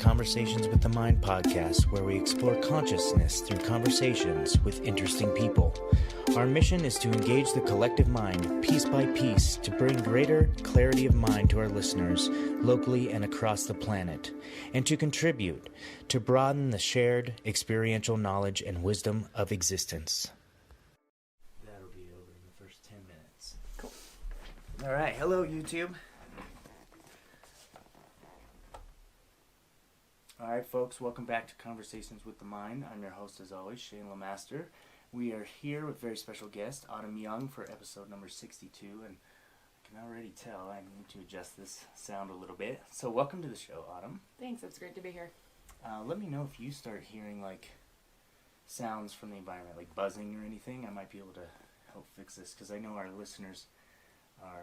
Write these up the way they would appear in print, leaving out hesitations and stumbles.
Conversations with the Mind podcast, where we explore consciousness through conversations with interesting people. Our mission is to engage the collective mind piece by piece to bring greater clarity of mind to our listeners locally and across the planet, and to contribute to broaden the shared experiential knowledge and wisdom of existence. That'll be over in the first 10 minutes. Cool. All right. Hello, YouTube. All right, folks, welcome back to Conversations with the Mind. I'm your host, as always, Shane Lemaster. We are here with very special guest, Autumn Young, for episode number 62, and I can already tell I need to adjust this sound a little bit. So welcome to the show, Autumn. Thanks, it's great to be here. Let me know if you start hearing, sounds from the environment, like buzzing or anything. I might be able to help fix this, because I know our listeners are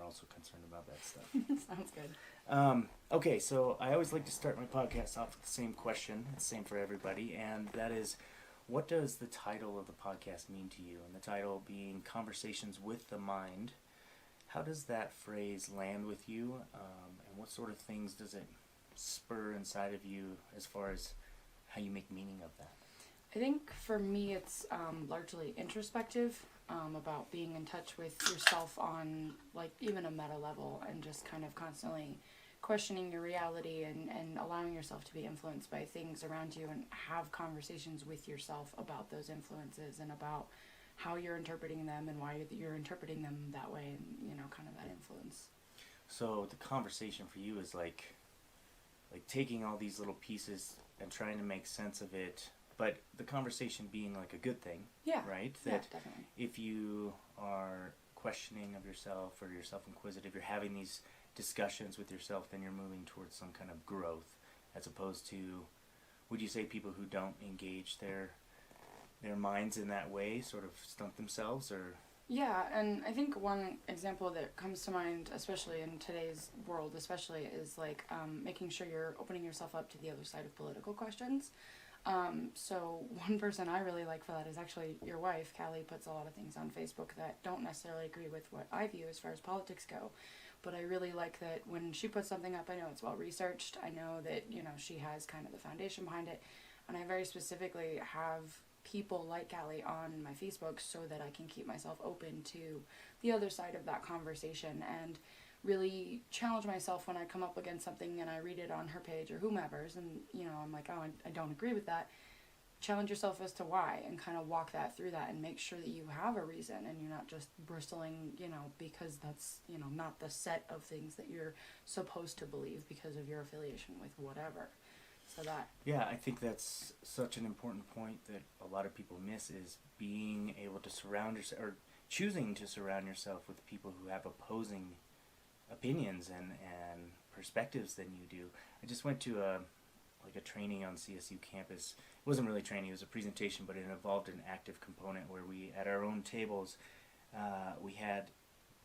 also concerned about that stuff. Sounds good. Okay, so I always like to start my podcast off with the same question. It's the same for everybody, and that is, what does the title of the podcast mean to you? And the title being Conversations with the Mind. How does that phrase land with you, and what sort of things does it spur inside of you as far as how you make meaning of that? I think for me it's largely introspective, about being in touch with yourself on even a meta level, and just kind of constantly questioning your reality and allowing yourself to be influenced by things around you, and have conversations with yourself about those influences and about how you're interpreting them and why you're interpreting them that way, and kind of that influence. So the conversation for you is like taking all these little pieces and trying to make sense of it, but the conversation being like a good thing. Yeah. Right? Yeah, That definitely. if you are questioning of yourself, or you're self-inquisitive, you're having these discussions with yourself, then you're moving towards some kind of growth, as opposed to, would you say people who don't engage their minds in that way sort of stunt themselves, or? Yeah, and I think one example that comes to mind, especially in today's world, is making sure you're opening yourself up to the other side of political questions. So one person I really like for that is actually your wife. Callie puts a lot of things on Facebook that don't necessarily agree with what I view as far as politics go. But I really like that when she puts something up, I know it's well researched. I know that, she has kind of the foundation behind it. And I very specifically have people like Callie on my Facebook so that I can keep myself open to the other side of that conversation, and really challenge myself when I come up against something and I read it on her page or whomever's, and I'm like, oh, I don't agree with that. Challenge yourself as to why, and kind of walk that through that, and make sure that you have a reason and you're not just bristling, because that's, not the set of things that you're supposed to believe because of your affiliation with whatever. So that. Yeah, I think that's such an important point that a lot of people miss, is being able to surround yourself, or choosing to surround yourself with people who have opposing opinions and perspectives than you do. I just went to a training on CSU campus. It wasn't really training, it was a presentation, but it involved an active component where we, at our own tables, we had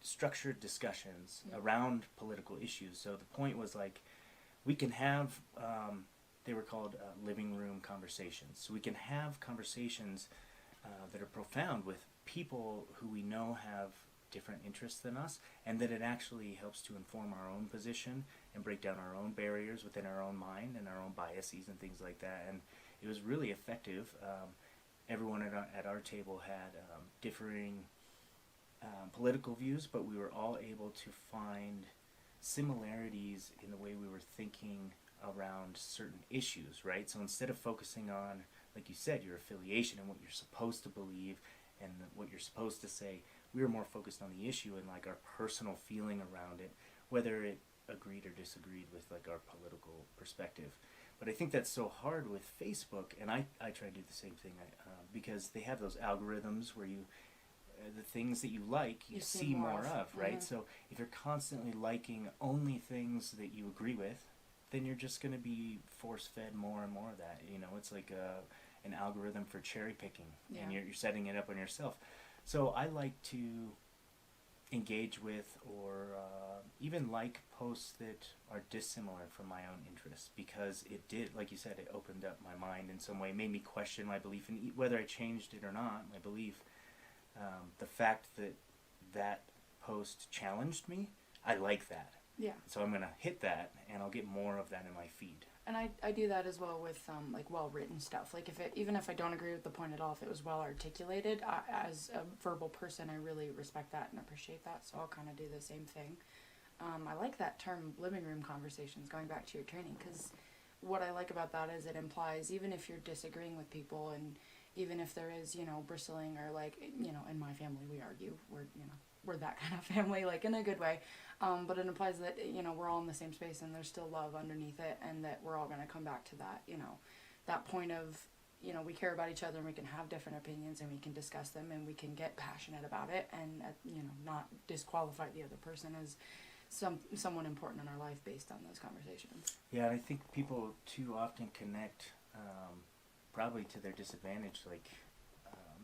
structured discussions around political issues. So the point was we can have, they were called living room conversations. So we can have conversations that are profound with people who we know have different interests than us, and that it actually helps to inform our own position and break down our own barriers within our own mind and our own biases and things like that. And it was really effective. Everyone at our table had differing political views, but we were all able to find similarities in the way we were thinking around certain issues, right? So instead of focusing on, like you said, your affiliation and what you're supposed to believe and what you're supposed to say, we were more focused on the issue and our personal feeling around it, whether it agreed or disagreed with our political perspective. But I think that's so hard with Facebook, and I try to do the same thing, because they have those algorithms where you, the things that you like, you see more of, right? So if you're constantly liking only things that you agree with, then you're just going to be force-fed more and more of that. It's like an algorithm for cherry picking, and you're setting it up on yourself. So I like to engage with, or even like posts that are dissimilar from my own interests, because it did, like you said, it opened up my mind in some way, made me question my belief, and whether I changed it or not, my belief, the fact that post challenged me, I like that. Yeah. So I'm going to hit that, and I'll get more of that in my feed. And I do that as well with like well written stuff. Like if it, even if I don't agree with the point at all, if it was well articulated, as a verbal person, I really respect that and appreciate that. So I'll kind of do the same thing. I like that term, living room conversations. Going back to your training, because what I like about that is it implies even if you're disagreeing with people, and even if there is, you know, bristling, or like, you know, in my family we argue. We're that kind of family, like in a good way. But it implies that, you know, we're all in the same space and there's still love underneath it, and that we're all going to come back to that, you know, that point of, you know, we care about each other and we can have different opinions and we can discuss them and we can get passionate about it, and, you know, not disqualify the other person as someone important in our life based on those conversations. Yeah, I think people too often connect, probably to their disadvantage, like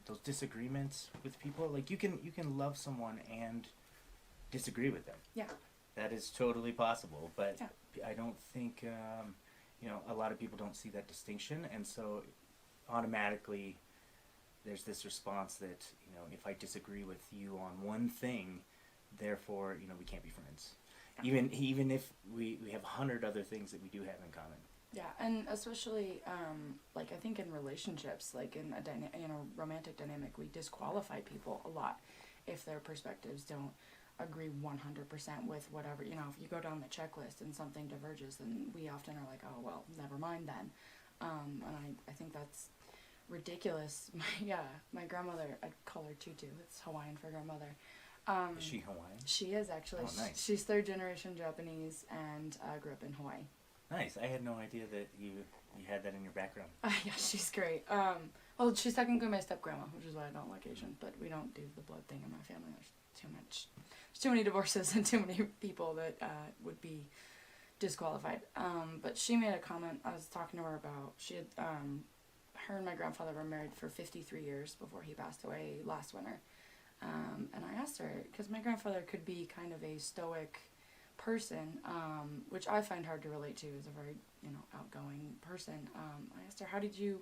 those disagreements with people. Like you can love someone and disagree with them. Yeah. That is totally possible, but Yeah. I don't think you know, a lot of people don't see that distinction, and so automatically there's this response that, you know, if I disagree with you on one thing, therefore, you know, we can't be friends. Yeah. Even if we have 100 other things that we do have in common. Yeah, and especially, like, I think in relationships, like in a romantic dynamic, we disqualify people a lot if their perspectives don't agree 100% with whatever, you know, if you go down the checklist and something diverges, then we often are like, oh, well, never mind then. And I think that's ridiculous. My grandmother, I'd call her Tutu, it's Hawaiian for grandmother. Is she Hawaiian? She is, actually. Oh, nice. She's third generation Japanese and grew up in Hawaii. Nice. I had no idea that you had that in your background. Yeah, she's great. Well, she's technically my step grandma, which is why I don't like Asian, but we don't do the blood thing in my family. There's too many divorces and too many people that would be disqualified. But she made a comment. I was talking to her about, she had, her and my grandfather were married for 53 years before he passed away last winter. And I asked her, because my grandfather could be kind of a stoic person, which I find hard to relate to as a very, you know, outgoing person. I asked her, how did you,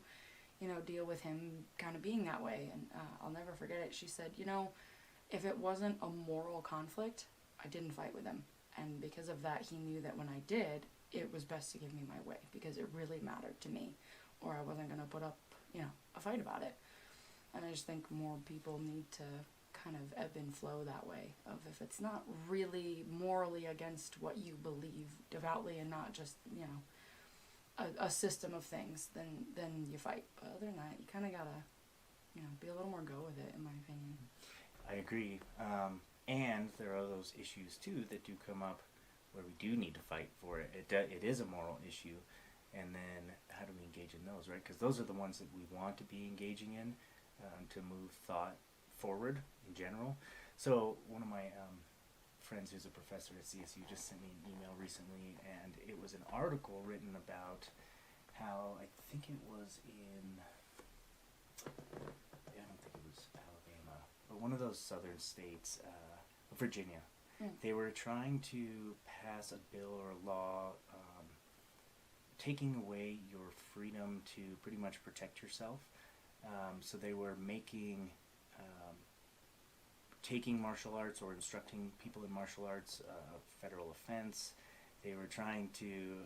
you know, deal with him kind of being that way? And I'll never forget it. She said, you know, if it wasn't a moral conflict, I didn't fight with him. And because of that, he knew that when I did, it was best to give me my way, because it really mattered to me, or I wasn't going to put up, you know, a fight about it. And I just think more people need to kind of ebb and flow that way, of if it's not really morally against what you believe devoutly and not just, you know, a system of things, then you fight. But other than that, you kind of gotta, you know, be a little more go with it, in my opinion. I agree. And there are those issues too that do come up where we do need to fight for it. It is a moral issue, and then how do we engage in those, right? Because those are the ones that we want to be engaging in, to move thought forward in general. So one of my friends who's a professor at CSU just sent me an email recently, and it was an article written about how, I think it was in, I don't think it was Alabama, but one of those southern states, Virginia. They were trying to pass a bill or a law taking away your freedom to pretty much protect yourself. So they were making taking martial arts or instructing people in martial arts a federal offense. They were trying to,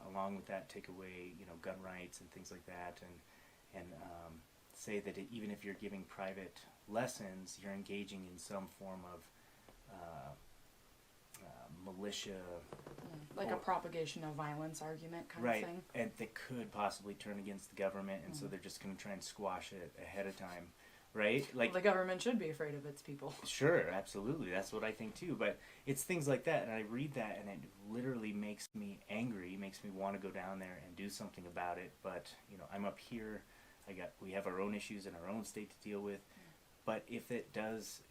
along with that, take away, you know, gun rights and things like that, and say that even if you're giving private lessons, you're engaging in some form of militia, like a propagation of violence argument kind of thing. Right, and that could possibly turn against the government, and so they're just going to try and squash it ahead of time. Right? Like, well, the government should be afraid of its people. Sure, absolutely. That's what I think too. But it's things like that, and I read that, and it literally makes me angry. Makes me want to go down there and do something about it. But you know, I'm up here. We have our own issues in our own state to deal with. But if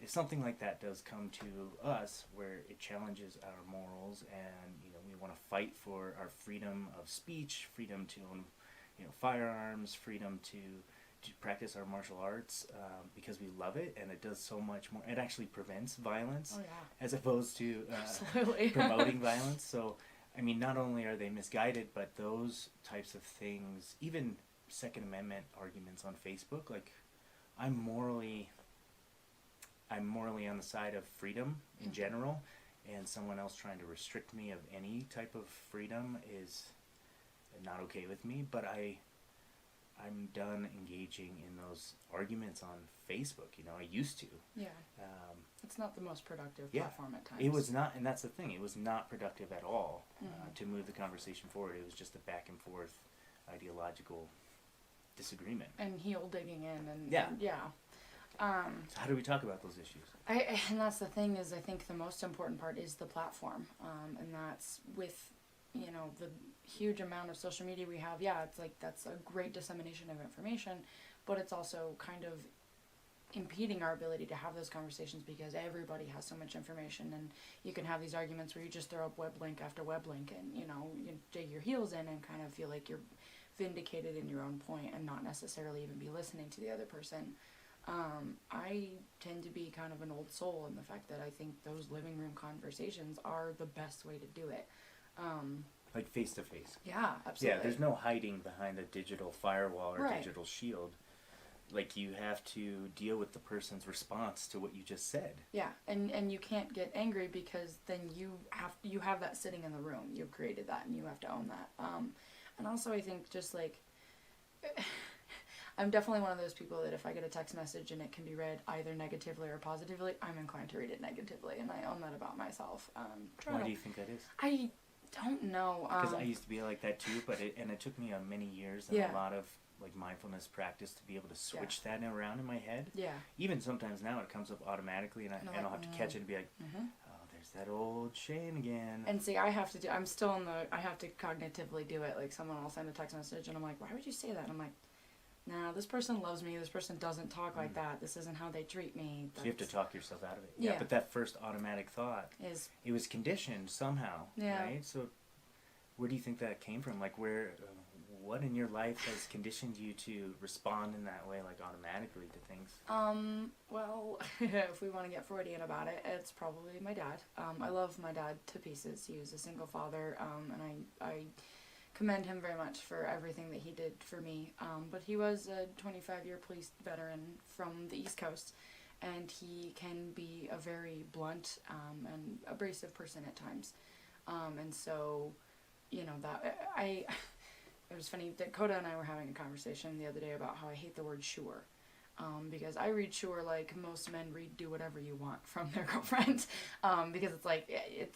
something like that does come to us, where it challenges our morals, and you know, we want to fight for our freedom of speech, freedom to own, you know, firearms, freedom to practice our martial arts, because we love it, and it does so much more. It actually prevents violence, as opposed to promoting violence. So, I mean, not only are they misguided, but those types of things, even Second Amendment arguments on Facebook, like, I'm morally on the side of freedom in general, and someone else trying to restrict me of any type of freedom is not okay with me, but I'm done engaging in those arguments on Facebook. You know, I used to. Yeah. Um, It's not the most productive Yeah. platform at times. it was not, and that's the thing. It was not productive at all Mhm. to move the conversation forward. It was just a back and forth ideological disagreement. And heel digging in and Yeah. and yeah. So how do we talk about those issues? And that's the thing is I think the most important part is the platform, and that's with the huge amount of social media we have. Yeah, it's like that's a great dissemination of information, but it's also kind of impeding our ability to have those conversations because everybody has so much information, and you can have these arguments where you just throw up web link after web link, and you dig your heels in and kind of feel like you're vindicated in your own point and not necessarily even be listening to the other person. I tend to be kind of an old soul in the fact that I think those living room conversations are the best way to do it. Like face to face. Yeah, absolutely. Yeah, there's no hiding behind a digital firewall or Right. digital shield. Like, you have to deal with the person's response to what you just said. Yeah, and you can't get angry because then you have that sitting in the room. You've created that, and you have to own that. And also, I think just like I'm definitely one of those people that if I get a text message and it can be read either negatively or positively, I'm inclined to read it negatively, and I own that about myself. Why do you think that is? I don't know. Because I used to be like that too, but it took me many years and Yeah. a lot of like mindfulness practice to be able to switch that around in my head. Yeah. Even sometimes now it comes up automatically, and And I'll like, have to catch it and be like, Mm-hmm. oh, there's that old Shane again. And see, I have to I'm still I have to cognitively do it. Like, someone will send a text message, and I'm like, why would you say that? And I'm like, nah, this person loves me. This person doesn't talk like that. This isn't how they treat me. So you have to talk yourself out of it. Yeah. But that first automatic thought, Is it was conditioned somehow, Yeah. right? So where do you think that came from? Like, what in your life has conditioned you to respond in that way, like automatically to things? well, if we want to get Freudian about it, it's probably my dad. I love my dad to pieces. He was a single father, and I commend him very much for everything that he did for me. But he was a 25-year police veteran from the East Coast, and he can be a very blunt and abrasive person at times. And so, that it was funny. Dakota and I were having a conversation the other day about how I hate the word sure. Because I read sure like most men read do whatever you want from their girlfriend. Because it's like,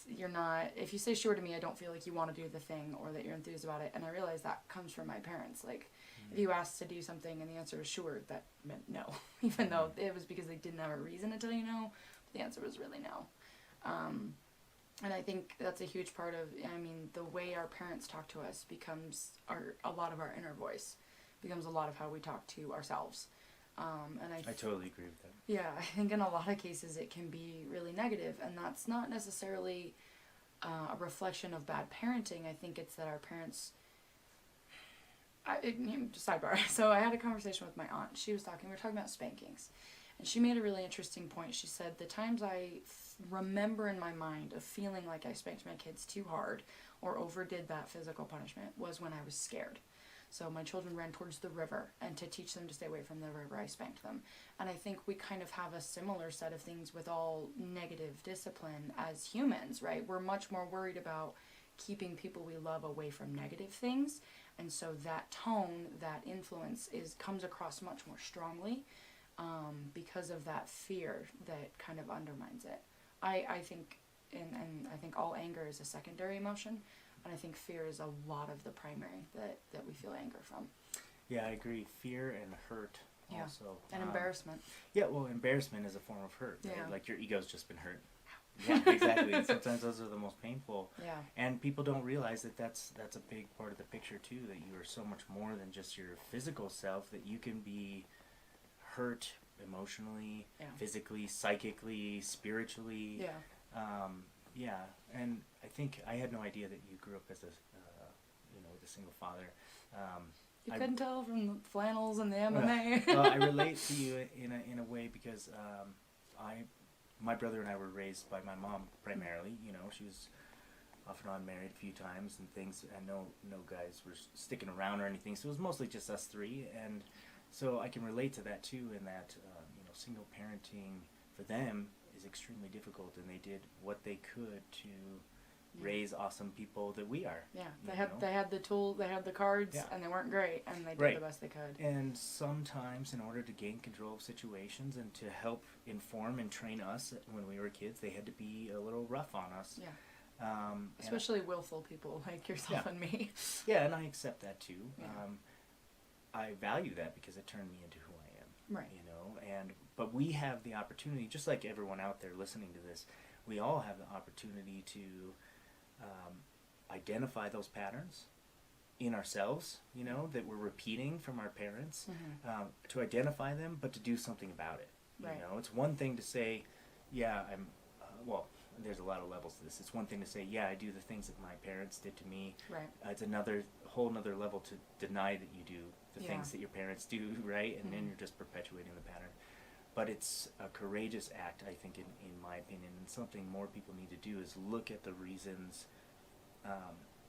you're not, if you say sure to me, I don't feel like you want to do the thing or that you're enthused about it. And I realize that comes from my parents. Like, if you asked to do something and the answer was sure, that meant no. Even though it was because they didn't have a reason to tell you no, the answer was really no. And I think that's a huge part of, the way our parents talk to us becomes a lot of our inner voice, becomes a lot of how we talk to ourselves. And I totally agree with that. Yeah, I think in a lot of cases it can be really negative, and that's not necessarily a reflection of bad parenting. I think it's that our parents... sidebar. So I had a conversation with my aunt. We were talking about spankings. And she made a really interesting point. She said, the times I remember in my mind of feeling like I spanked my kids too hard or overdid that physical punishment was when I was scared. So my children ran towards the river, and to teach them to stay away from the river, I spanked them. And I think we kind of have a similar set of things with all negative discipline as humans, right? We're much more worried about keeping people we love away from negative things. And so that tone, that influence comes across much more strongly. Because of that fear that kind of undermines it. I think, and I think all anger is a secondary emotion, and I think fear is a lot of the primary that we feel anger from. Yeah, I agree. Fear and hurt Yeah. also. And embarrassment. Yeah, well, embarrassment is a form of hurt, right? Yeah. Like, your ego's just been hurt. Yeah, exactly. And sometimes those are the most painful. Yeah. And people don't realize that that's a big part of the picture too, that you are so much more than just your physical self, that you can be hurt emotionally, Yeah. physically, psychically, spiritually. Yeah. Yeah, and I think I had no idea that you grew up as with a single father. You I- couldn't tell from the flannels and the MMA. Well, I relate to you in a way because my brother and I were raised by my mom primarily. She was off and on married a few times and things, and no guys were sticking around or anything. So it was mostly just us three, and so I can relate to that too. In that single parenting for them is extremely difficult, and they did what they could to raise awesome people that we are. Yeah, you they know? had the tool, they had the cards, Yeah. and they weren't great, and they did Right. the best they could. And sometimes, in order to gain control of situations and to help inform and train us when we were kids, they had to be a little rough on us. Yeah. And Especially willful people like yourself Yeah. and me. yeah, and I accept that too. Yeah. I value that because it turned me into who I am. Right. You know, but we have the opportunity, just like everyone out there listening to this, we all have the opportunity to identify those patterns in ourselves, you know, that we're repeating from our parents, to identify them, but to do something about it. Right. You know, it's one thing to say, yeah, well, there's a lot of levels to this. It's one thing to say, yeah, I do the things that my parents did to me. Right. It's whole another level to deny that you do the Yeah. things that your parents do, right? And then Mhm. you're just perpetuating the pattern. But it's a courageous act, I think, in my opinion, and something more people need to do is look at the reasons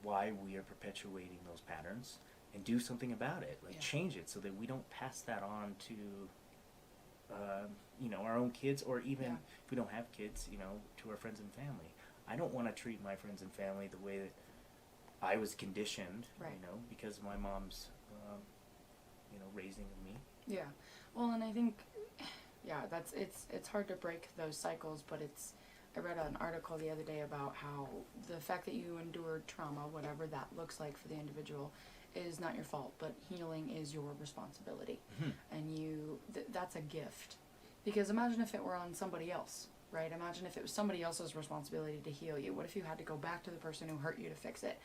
why we are perpetuating those patterns and do something about it. Like, Yeah. change it so that we don't pass that on to, you know, our own kids, or even Yeah. if we don't have kids, you know, to our friends and family. I don't want to treat my friends and family the way that I was conditioned, Right. you know, because of my mom's, you know, raising of me. Yeah. Well, and I think, yeah, it's hard to break those cycles, but I read an article the other day about how the fact that you endured trauma, whatever that looks like for the individual, is not your fault, but healing is your responsibility. Mhm. And that's a gift. Because imagine if it were on somebody else, right? Imagine if it was somebody else's responsibility to heal you. What if you had to go back to the person who hurt you to fix it?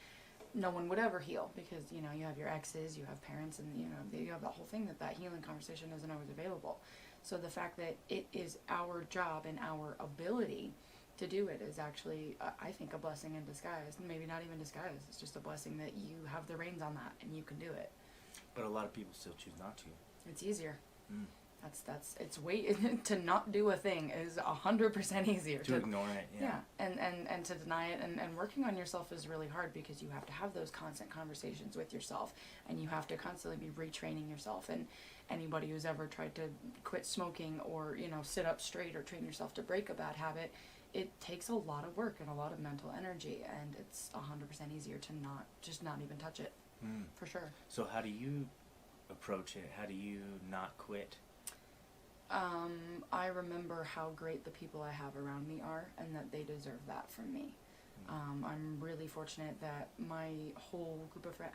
No one would ever heal, because, you know, you have your exes, you have parents, and, you know, you have that whole thing that healing conversation isn't always available. So the fact that it is our job and our ability to do it is actually, I think, a blessing in disguise. Maybe not even disguise. It's just a blessing that you have the reins on that and you can do it. But a lot of people still choose not to. It's easier. Mm. It's way to not do a thing is 100% easier. To ignore it, yeah. And to deny it, and working on yourself is really hard, because you have to have those constant conversations with yourself, and you have to constantly be retraining yourself. And anybody who's ever tried to quit smoking, or, you know, sit up straight, or train yourself to break a bad habit, it takes a lot of work and a lot of mental energy, and it's 100% easier to not even touch it. Mm. For sure. So how do you approach it? How do you not quit? I remember how great the people I have around me are, and that they deserve that from me. I'm really fortunate that my whole group of friends,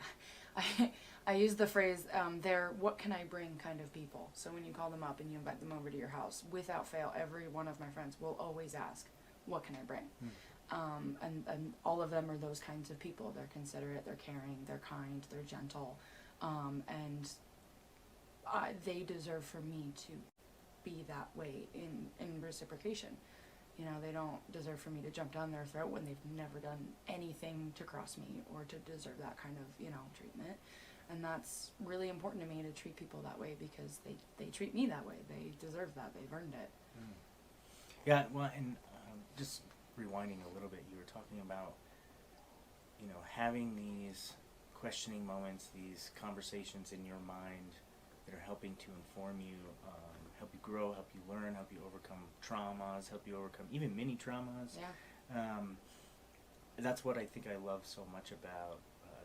I use the phrase, they're what can I bring kind of people. So when you call them up and you invite them over to your house, without fail, every one of my friends will always ask, what can I bring? And all of them are those kinds of people. They're considerate, they're caring, they're kind, they're gentle, and they deserve for me to be that way in reciprocation. You know, they don't deserve for me to jump down their throat when they've never done anything to cross me or to deserve that kind of, you know, treatment. And that's really important to me, to treat people that way, because they treat me that way. They deserve that. They've earned it. Mm. Yeah, well, and just rewinding a little bit, you were talking about, you know, having these questioning moments, these conversations in your mind that are helping to inform you, help you grow, help you learn, help you overcome traumas, help you overcome even mini traumas. Yeah. That's what I think I love so much about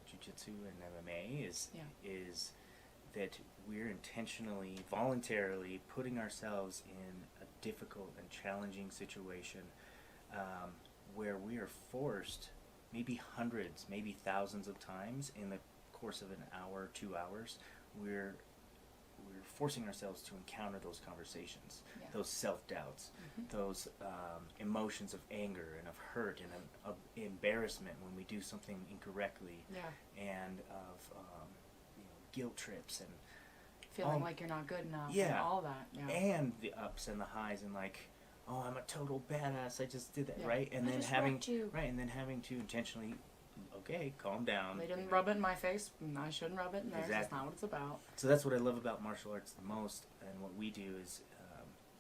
jiu-jitsu and MMA is that we're intentionally, voluntarily putting ourselves in a difficult and challenging situation where we are forced, maybe hundreds, maybe thousands of times in the course of an hour, 2 hours, we're forcing ourselves to encounter those conversations, those self-doubts, those emotions of anger and of hurt and of embarrassment when we do something incorrectly, and of you know, guilt trips and feeling like you're not good enough, and all that, and the ups and the highs, and like, oh, I'm a total badass, I just did that, right? And then having to intentionally, okay, calm down. They didn't rub it in my face, I shouldn't rub it in theirs. That's not what it's about. So that's what I love about martial arts the most, and what we do is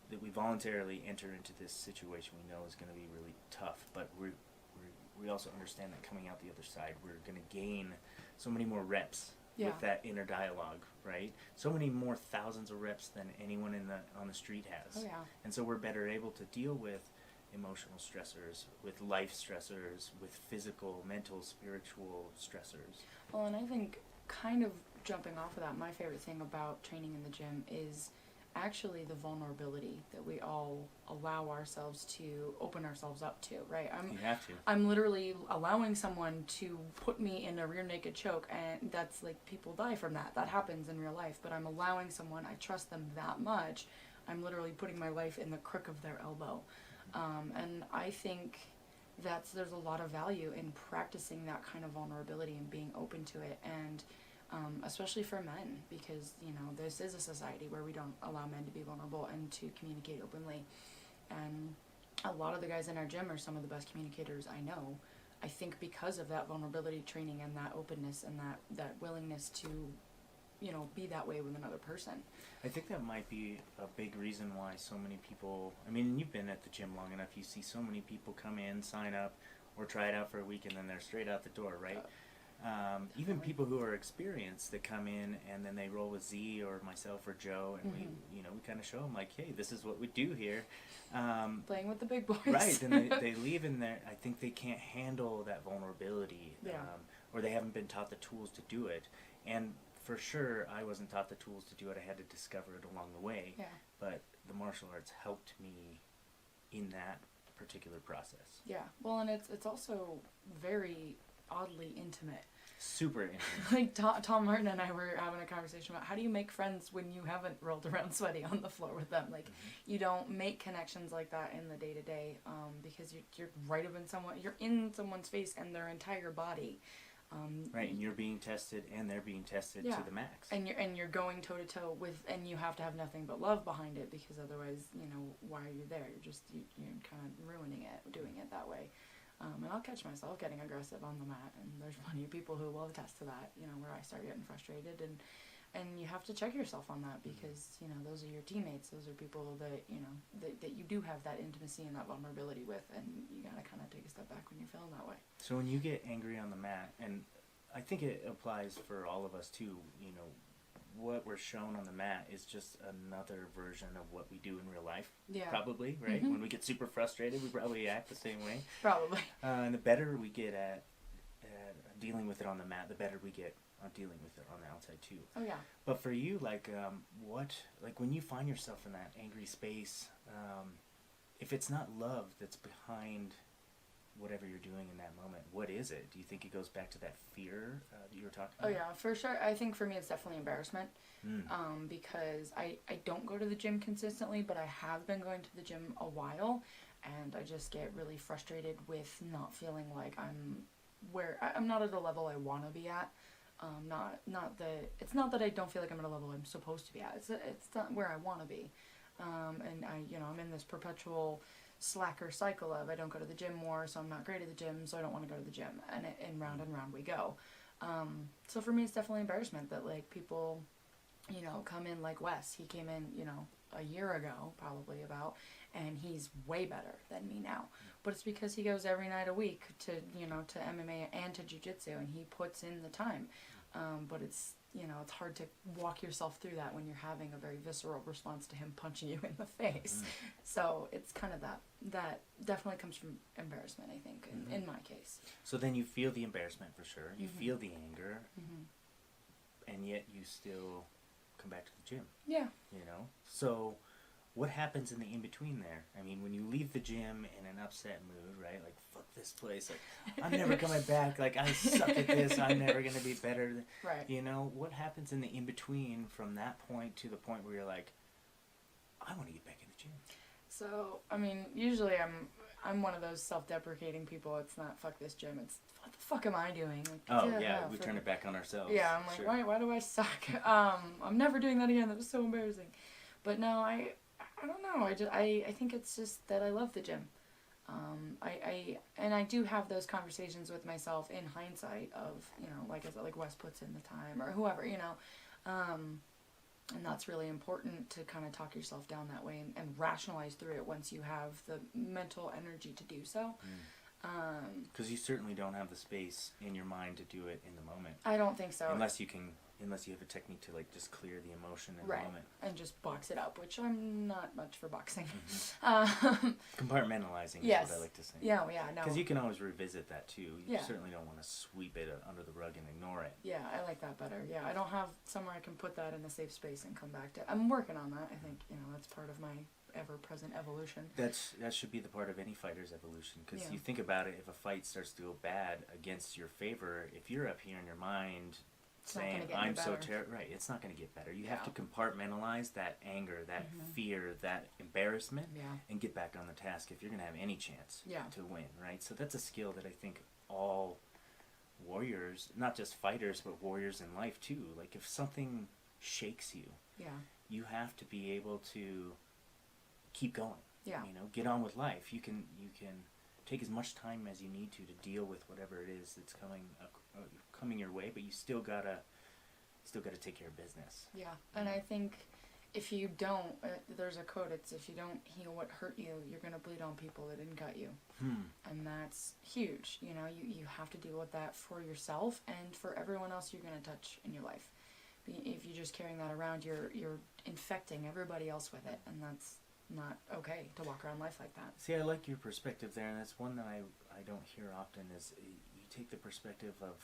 that we voluntarily enter into this situation we know is going to be really tough, but we also understand that coming out the other side, we're going to gain so many more reps with that inner dialogue, right? So many more thousands of reps than anyone on the street has. Oh, yeah. And so we're better able to deal with emotional stressors, with life stressors, with physical, mental, spiritual stressors. Well, and I think kind of jumping off of that, my favorite thing about training in the gym is actually the vulnerability that we all allow ourselves to open ourselves up to, right? You have to. I'm literally allowing someone to put me in a rear naked choke, and that's like, people die from that. That happens in real life, but I'm allowing someone, I trust them that much. I'm literally putting my life in the crook of their elbow. And I think there's a lot of value in practicing that kind of vulnerability and being open to it, and especially for men, because this is a society where we don't allow men to be vulnerable and to communicate openly. And a lot of the guys in our gym are some of the best communicators I know. I think because of that vulnerability training and that openness and that willingness to be that way with another person. I think that might be a big reason why so many people, I mean, you've been at the gym long enough, you see so many people come in, sign up, or try it out for a week, and then they're straight out the door, right? Even people who are experienced that come in and then they roll with Z or myself or Joe, and we kind of show them like, hey, this is what we do here. Playing with the big boys. Right, and they leave in there, I think they can't handle that vulnerability, or they haven't been taught the tools to do it. And for sure, I wasn't taught the tools to do it. I had to discover it along the way. Yeah. But the martial arts helped me in that particular process. Yeah. Well, and it's also very oddly intimate. Super intimate. Like Tom Martin and I were having a conversation about how do you make friends when you haven't rolled around sweaty on the floor with them. Like, you don't make connections like that in the day to day, because you're right up in you're in someone's face and their entire body. Right, and you're being tested, and they're being tested to the max. And you're going toe to toe with, and you have to have nothing but love behind it, because otherwise, why are you there? You're kind of ruining it, doing it that way. And I'll catch myself getting aggressive on the mat, and there's plenty of people who will attest to that. Where I start getting frustrated, and you have to check yourself on that, because those are your teammates. Those are people that that you do have that intimacy and that vulnerability with, and you gotta kind of take a step back when you're feeling that way. So when you get angry on the mat, and I think it applies for all of us too, what we're shown on the mat is just another version of what we do in real life. Yeah. Probably, right? When we get super frustrated, we probably act the same way. Probably. And the better we get at dealing with it on the mat, the better we get on dealing with it on the outside too. Oh yeah. But for you, when you find yourself in that angry space, if it's not love that's behind whatever you're doing in that moment, what is it? Do you think it goes back to that fear that you were talking about? Oh yeah, for sure. I think for me it's definitely embarrassment, because I don't go to the gym consistently, but I have been going to the gym a while, and I just get really frustrated with not feeling like I'm not at a level I want to be at. It's not that I don't feel like I'm at a level I'm supposed to be at. It's not where I want to be, and I'm in this perpetual slacker cycle of I don't go to the gym more, so I'm not great at the gym, so I don't want to go to the gym, and round we go. So for me, it's definitely embarrassment that like people, come in like Wes. He came in, a year ago, probably about, and he's way better than me now. But it's because he goes every night a week to MMA and to jiu-jitsu, and he puts in the time. But it's hard to walk yourself through that when you're having a very visceral response to him punching you in the face. So it's kind of that definitely comes from embarrassment, I think, in my case. So then you feel the embarrassment for sure. You feel the anger, and yet you still come back to the gym. Yeah. So what happens in the in-between there? I mean, when you leave the gym in an upset mood, right? Like, fuck this place. Like, I'm never coming back. Like, I suck at this. I'm never going to be better. Right. What happens in the in-between from that point to the point where you're like, I want to get back in the gym? So, I mean, usually I'm one of those self-deprecating people. It's not fuck this gym. It's what the fuck am I doing? Like, we turn it back on ourselves. Yeah, I'm like, why do I suck? I'm never doing that again. That was so embarrassing. But no, I don't know. I think it's just that I love the gym. I do have those conversations with myself in hindsight of, like I said, like Wes puts in the time or whoever, and that's really important to kind of talk yourself down that way and rationalize through it once you have the mental energy to do so. Because you certainly don't have the space in your mind to do it in the moment. I don't think so. Unless you can unless you have a technique to like just clear the emotion in Right. the moment. And just box it up, which I'm not much for boxing. Compartmentalizing Yes. is what I like to say. Yeah, no. Because you can always revisit that too. You Yeah. certainly don't want to sweep it under the rug and ignore it. Yeah, I like that better. Yeah, I don't have somewhere I can put that in a safe space and come back to. I'm working on that. I think that's part of my ever-present evolution. That should be the part of any fighter's evolution. Because Yeah. you think about it, if a fight starts to go bad against your favor, if you're up here in your mind It's not gonna saying, get any I'm so better. terrible, right, it's not going to get better. You have to Yeah. compartmentalize that anger, that fear, that embarrassment, Yeah. and get back on the task if you're going to have any chance Yeah. to win, right? So that's a skill that I think all warriors, not just fighters, but warriors in life too, like if something shakes you, Yeah. you have to be able to keep going. Yeah. Get on with life. You can take as much time as you need to deal with whatever it is that's coming your way, but you still gotta take care of business. Yeah. And I think if you don't, there's a quote. It's if you don't heal what hurt you, you're gonna bleed on people that didn't gut you, and that's huge. You have to deal with that for yourself and for everyone else you're gonna touch in your life. If you're just carrying that around, you're infecting everybody else with it, and that's not okay to walk around life like that. See, I like your perspective there, and that's one that I don't hear often. Is you take the perspective of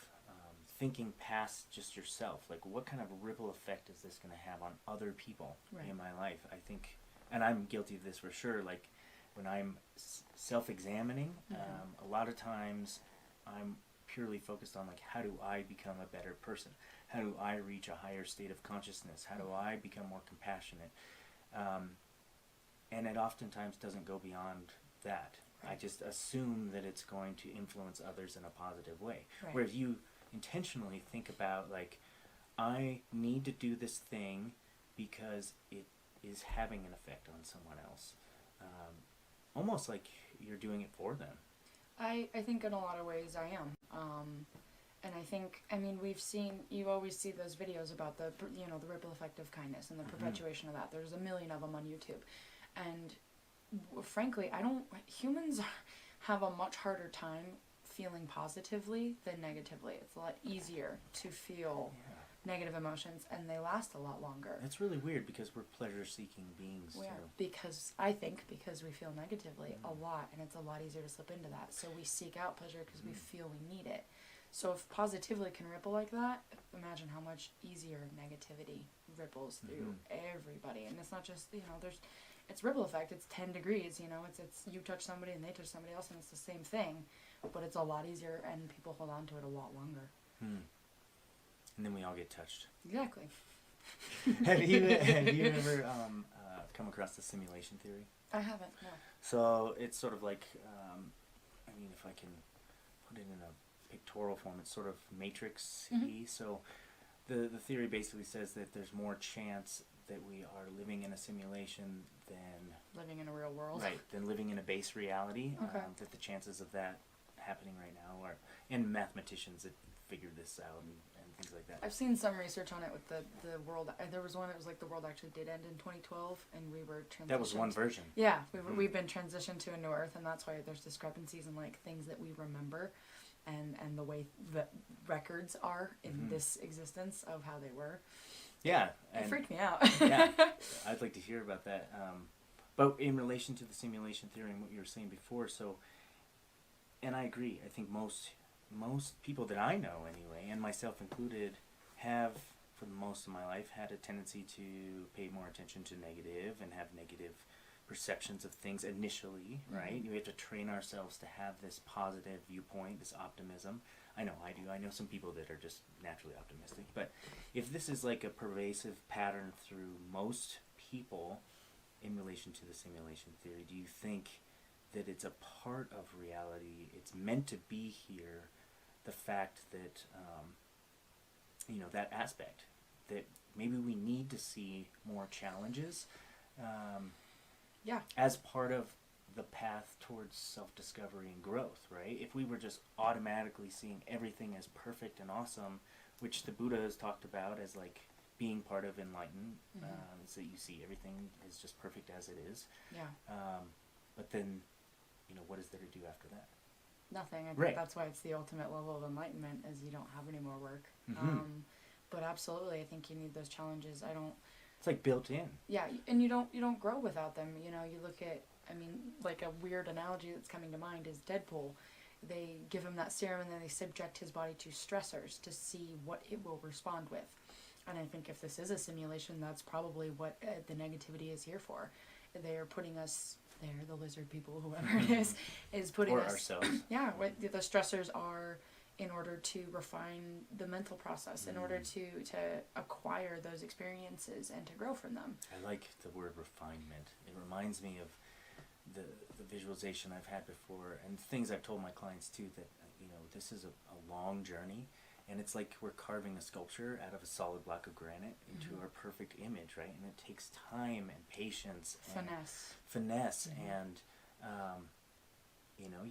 thinking past just yourself. Like, what kind of ripple effect is this going to have on other people Right. in my life? I think, and I'm guilty of this for sure. Like, when I'm self-examining, a lot of times I'm purely focused on like, how do I become a better person? How do I reach a higher state of consciousness? How do I become more compassionate? And it oftentimes doesn't go beyond that. I Right. just assume that it's going to influence others in a positive way. Right. Whereas you intentionally think about like, I need to do this thing because it is having an effect on someone else. Almost like you're doing it for them. I think in a lot of ways I am. And I think, you always see those videos about the ripple effect of kindness and the perpetuation of that. There's a million of them on YouTube. And frankly, humans have a much harder time feeling positively than negatively. It's a lot easier to feel negative emotions, and they last a lot longer. That's really weird because we're pleasure-seeking beings We are, too. because we feel negatively a lot, and it's a lot easier to slip into that. So we seek out pleasure because we feel we need it. So if positively can ripple like that, imagine how much easier negativity ripples through everybody. And it's not just, it's ripple effect. It's 10 degrees, it's you touch somebody and they touch somebody else, and it's the same thing, but it's a lot easier, and people hold on to it a lot longer. And then we all get touched. Exactly. have you ever come across the simulation theory? I haven't, no. So it's sort of like, if I can put it in a pictorial form, it's sort of matrix-y. So the theory basically says that there's more chance that we are living in a simulation than Living in a real world. right than living in a base reality. Okay. That the chances of that happening right now are, and mathematicians that figured this out and things like that. I've seen some research on it with the world. There was one that was like the world actually did end in 2012, and we were transitioned. That was one version. Yeah, we've been transitioned to a new Earth, and that's why there's discrepancies in like things that we remember, and the way the records are in this existence of how they were. Yeah, It and freaked me out. yeah, I'd like to hear about that. But in relation to the simulation theory and what you were saying before, so, and I agree. I think most people that I know anyway, and myself included, have, for most of my life, had a tendency to pay more attention to negative and have negative perceptions of things initially, right? We have to train ourselves to have this positive viewpoint, this optimism. I know I do. I know some people that are just naturally optimistic. But if this is like a pervasive pattern through most people in relation to the simulation theory, do you think that it's a part of reality, it's meant to be here, the fact that, that aspect, that maybe we need to see more challenges Yeah. as part of the path towards self-discovery and growth, right? If we were just automatically seeing everything as perfect and awesome, which the Buddha has talked about as like being part of enlightenment, is that you see everything is just perfect as it is. Yeah. But then, what is there to do after that? Nothing. I think Right. that's why it's the ultimate level of enlightenment, is you don't have any more work. But absolutely, I think you need those challenges. I don't. It's like built in. Yeah, and you don't grow without them. You know, you look at. I mean, like a weird analogy that's coming to mind is Deadpool. They give him that serum and then they subject his body to stressors to see what it will respond with. And I think if this is a simulation, that's probably what the negativity is here for. They are putting us there, the lizard people, whoever it is putting Or us. ourselves. Yeah, what the stressors are in order to refine the mental process, in order to acquire those experiences and to grow from them. I like the word refinement. It reminds me of the visualization I've had before and things I've told my clients too, that this is a long journey, and it's like we're carving a sculpture out of a solid block of granite into our perfect image, right? And it takes time and patience and finesse and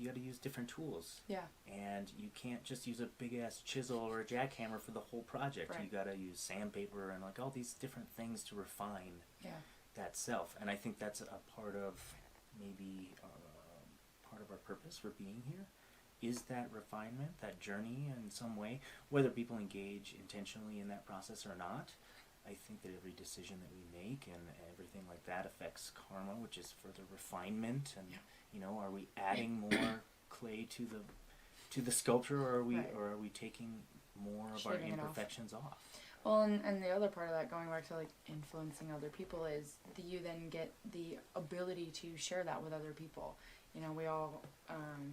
you got to use different tools. Yeah. And you can't just use a big ass chisel or a jackhammer for the whole project. Right. You got to use sandpaper and like all these different things to refine that self. And I think that's a part of maybe part of our purpose for being here, is that refinement, that journey in some way, whether people engage intentionally in that process or not. I think that every decision that we make and everything like that affects karma, which is further refinement. And are we adding more clay to the sculpture, or are we taking more of our imperfections off? Well, and the other part of that, going back to like influencing other people, is that you then get the ability to share that with other people. We all,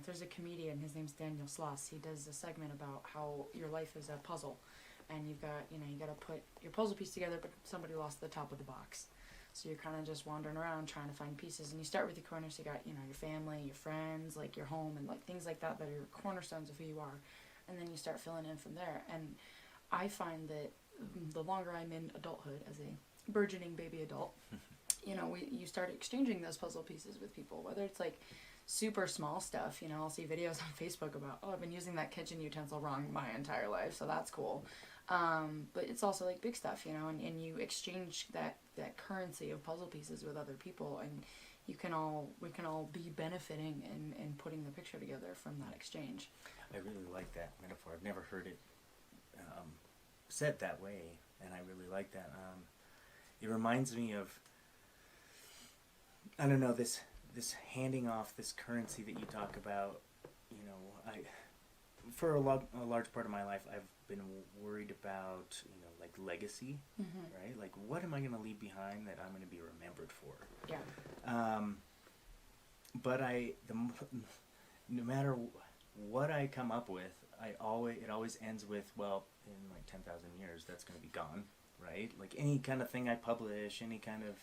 there's a comedian, his name's Daniel Sloss. He does a segment about how your life is a puzzle, and you've got, you got to put your puzzle piece together, but somebody lost the top of the box. So you're kind of just wandering around trying to find pieces, and you start with your corners. You got, your family, your friends, like your home, and like things like that are your cornerstones of who you are, and then you start filling in from there. And I find that the longer I'm in adulthood as a burgeoning baby adult, you start exchanging those puzzle pieces with people, whether it's like super small stuff. I'll see videos on Facebook about, I've been using that kitchen utensil wrong my entire life, so that's cool. But it's also like big stuff, and you exchange that currency of puzzle pieces with other people, and we can all be benefiting and putting the picture together from that exchange. I really like that metaphor. I've never heard it said that way, and I really like that. It reminds me of, I don't know, this handing off this currency that you talk about. For a large part of my life, I've been worried about, like legacy, right? Like, what am I going to leave behind that I'm going to be remembered for? Yeah. But no matter what I come up with, it always ends with, well, in like 10,000 years, that's going to be gone, right? Like any kind of thing I publish, any kind of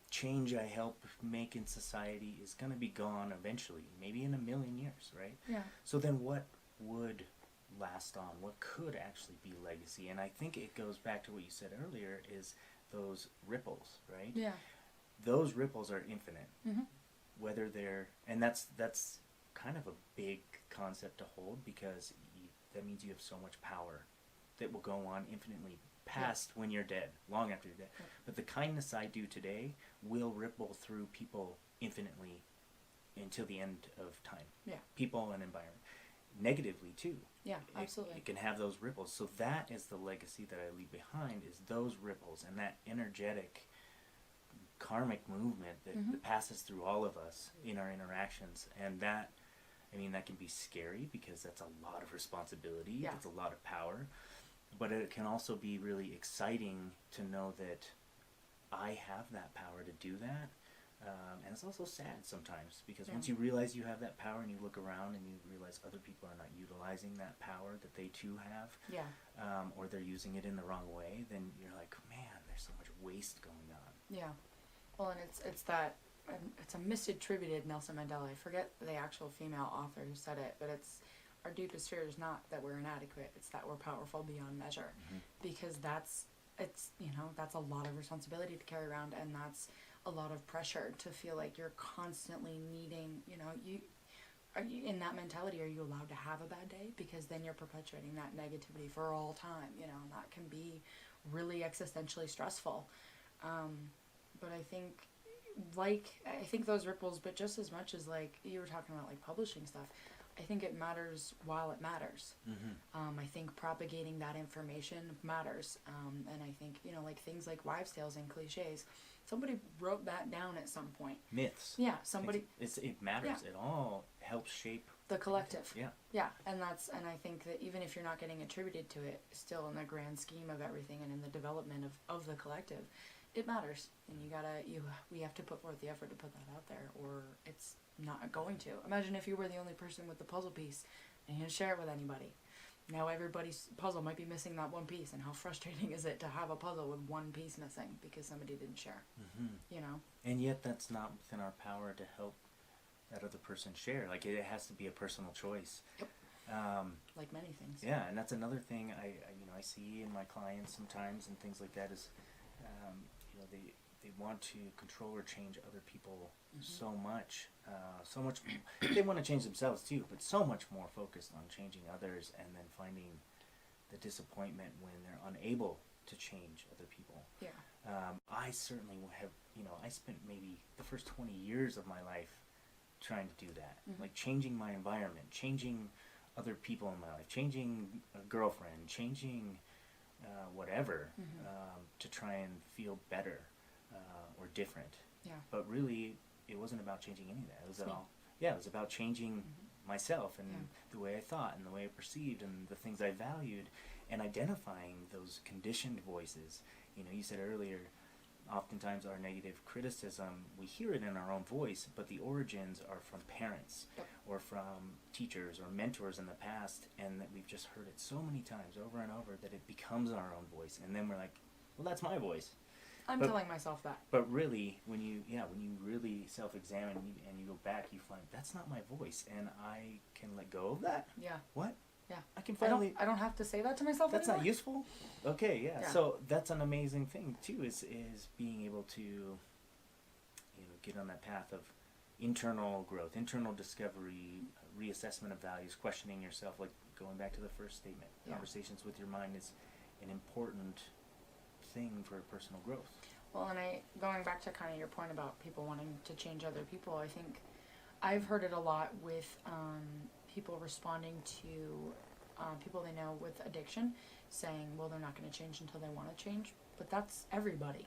change I help make in society is going to be gone eventually, maybe in 1,000,000 years, right? Yeah. So then what would last on? What could actually be legacy? And I think it goes back to what you said earlier, is those ripples, right? Yeah. Those ripples are infinite. Mm-hmm. Whether they're, and that's kind of a big concept to hold, because that means you have so much power that will go on infinitely past when you're dead, long after you're dead. Yeah. But the kindness I do today will ripple through people infinitely until the end of time. Yeah. People and environment. Negatively too. Yeah, absolutely. It can have those ripples. So that is the legacy that I leave behind, is those ripples and that energetic karmic movement that passes through all of us in our interactions. And that, that can be scary, because that's a lot of responsibility. Yeah. It's a lot of power. But it can also be really exciting to know that I have that power to do that. And it's also sad sometimes, because once you realize you have that power and you look around and you realize other people are not utilizing that power that they too have, or they're using it in the wrong way, then you're like, man, there's so much waste going on. Yeah. Well, and it's a misattributed Nelson Mandela. I forget the actual female author who said it, but it's, our deepest fear is not that we're inadequate, it's that we're powerful beyond measure. Because that's a lot of responsibility to carry around, and that's a lot of pressure to feel like you're constantly needing, are you in that mentality? Are you allowed to have a bad day? Because then you're perpetuating that negativity for all time, and that can be really existentially stressful. But I think those ripples, but just as much as like you were talking about like publishing stuff, I think it matters while it matters. Mm-hmm. I think propagating that information matters. And I think, you know, like things like wives' tales and cliches, somebody wrote that down at some point. Myths. Yeah, somebody. It matters. Yeah. It all helps shape The collective. Yeah. Yeah, and I think that even if you're not getting attributed to it, still in the grand scheme of everything and in the development of the collective, it matters. And we have to put forth the effort to put that out there, or it's not going to. Imagine if you were the only person with the puzzle piece and you didn't share it with anybody. Now everybody's puzzle might be missing that one piece, and how frustrating is it to have a puzzle with one piece missing because somebody didn't share? Mm-hmm. You know? And yet that's not within our power to help that other person share. Like, it has to be a personal choice. Yep. Like many things. Yeah, and that's another thing I see in my clients sometimes and things like that is, they want to control or change other people so much, they want to change themselves too, but so much more focused on changing others and then finding the disappointment when they're unable to change other people. Yeah. I certainly have, I spent maybe the first 20 years of my life trying to do that, like changing my environment, changing other people in my life, changing a girlfriend, changing whatever, to try and feel better or different. Yeah. But really, it wasn't about changing any of that. It was It's me. it was about changing myself and Yeah. the way I thought and the way I perceived and the things I valued, and identifying those conditioned voices. You said earlier, oftentimes our negative criticism, we hear it in our own voice, but the origins are from parents or from teachers or mentors in the past, and that we've just heard it so many times over and over that it becomes our own voice, and then we're like, well, that's my voice. I'm telling myself that. But really, when you really self-examine and you go back, you find that's not my voice, and I can let go of that. Yeah. What? Yeah. I can I finally. don't. I don't have to say that to myself That's anymore. not useful. Okay, yeah. Yeah. So that's an amazing thing too. Is being able to, get on that path of internal growth, internal discovery, reassessment of values, questioning yourself. Like going back to the first statement, Yeah. conversations with your mind is an important thing for personal growth. Well, and going back to kind of your point about people wanting to change other people, I think I've heard it a lot with people responding to people they know with addiction, saying, well, they're not going to change until they want to change. But that's everybody.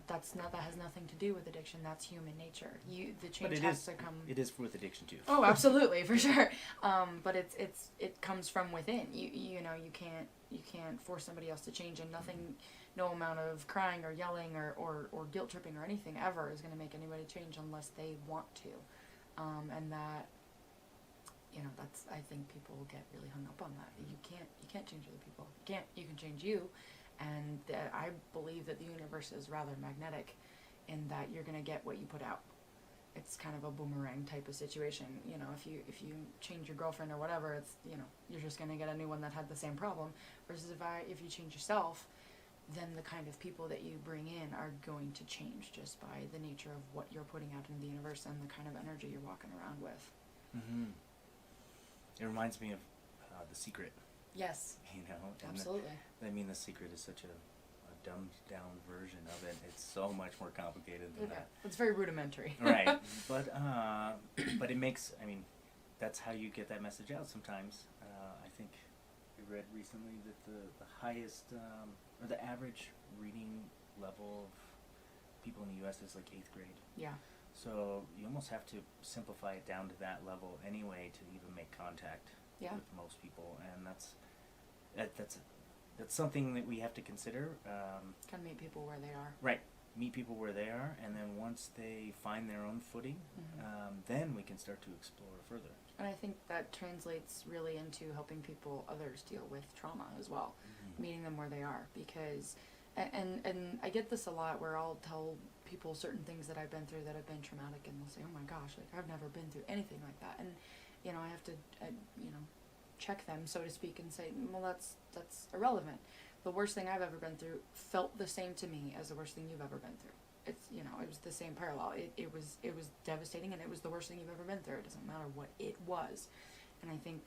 That has nothing to do with addiction. That's human nature. The change has to come. It is with addiction too. Oh, absolutely, for sure. But it comes from within. You can't force somebody else to change, and nothing, no amount of crying or yelling or guilt tripping or anything ever is going to make anybody change unless they want to. And that, that's, I think people get really hung up on that. You can't change other people. You can change you. And I believe that the universe is rather magnetic in that you're going to get what you put out. It's kind of a boomerang type of situation. If you change your girlfriend or whatever, it's, you're just going to get a new one that had the same problem. Versus if you change yourself, then the kind of people that you bring in are going to change just by the nature of what you're putting out into the universe and the kind of energy you're walking around with. Mm-hmm. It reminds me of The Secret. Yes. Absolutely. The Secret is such a dumbed down version of it. It's so much more complicated than that. It's very rudimentary. Right. But it makes, that's how you get that message out sometimes. I think we read recently that the highest, or the average reading level of people in the U.S. is like 8th grade. Yeah. So you almost have to simplify it down to that level anyway to even make contact with most people, and that's something that we have to consider. Kind of meet people where they are. Right. Meet people where they are, and then once they find their own footing, then we can start to explore further. And I think that translates really into helping others deal with trauma as well, meeting them where they are. Because, and I get this a lot where I'll tell people certain things that I've been through that have been traumatic, and they'll say, oh my gosh, like I've never been through anything like that. And, I have to, check them, so to speak, and say, well, that's irrelevant. The worst thing I've ever been through felt the same to me as the worst thing you've ever been through. It's, it was the same parallel. It was devastating, and it was the worst thing you've ever been through. It doesn't matter what it was. And I think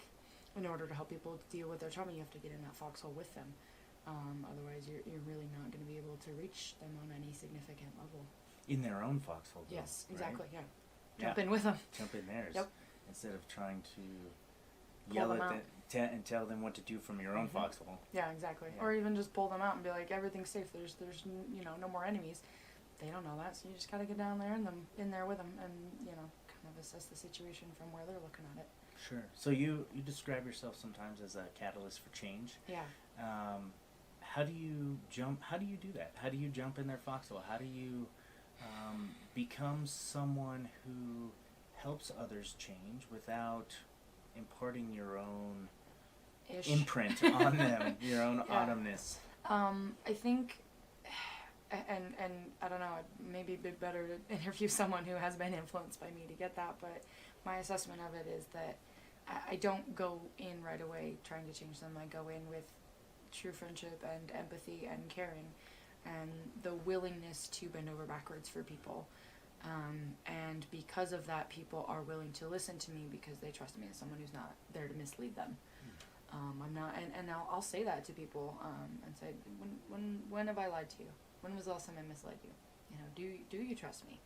in order to help people deal with their trauma, you have to get in that foxhole with them. Otherwise, you're really not going to be able to reach them on any significant level. In their own foxhole. Yes, right? exactly, yeah. Jump in with them. Jump in theirs. Yep. Instead of trying to yell them at out. them and tell them what to do from your own foxhole. Yeah, exactly. Yeah. Or even just pull them out and be like, everything's safe. There's no more enemies. They don't know that, so you just gotta get down there in there with them, and kind of assess the situation from where they're looking at it. Sure. So you describe yourself sometimes as a catalyst for change. Yeah. How do you jump? How do you do that? How do you jump in their foxhole? How do you become someone who helps others change without imparting your own imprint on them, your own autumnness? I think, and I don't know, it may be better to interview someone who has been influenced by me to get that, but my assessment of it is that I don't go in right away trying to change them. I go in with true friendship and empathy and caring and the willingness to bend over backwards for people. And because of that, people are willing to listen to me because they trust me as someone who's not there to mislead them. I'm not, and I'll say that to people, and say, when have I lied to you? When was the last time I misled you? Do you trust me?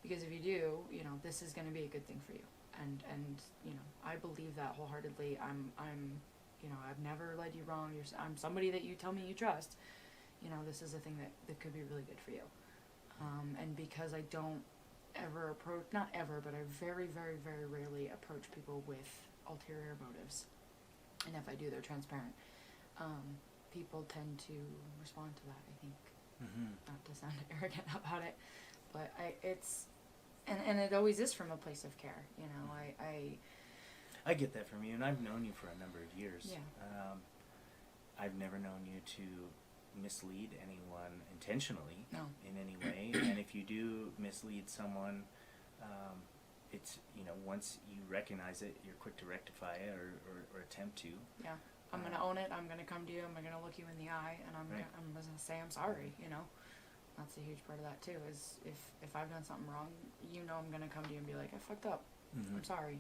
Because if you do, this is going to be a good thing for you. And I believe that wholeheartedly. I've never led you wrong. I'm somebody that you tell me you trust. This is a thing that could be really good for you. And because I don't ever approach, not ever, but I very, very, very rarely approach people with ulterior motives. And if I do, they're transparent. People tend to respond to that, I think. Not to sound arrogant about it, but and it always is from a place of care. I get that from you, and I've known you for a number of years. Yeah. I've never known you to mislead anyone intentionally in any way, and if you do mislead someone, it's once you recognize it, you're quick to rectify it or attempt to. Yeah, I'm gonna own it. I'm gonna come to you. I'm gonna look you in the eye, and I'm gonna say I'm sorry. That's a huge part of that too. Is if I've done something wrong, I'm gonna come to you and be like, I fucked up. I'm sorry.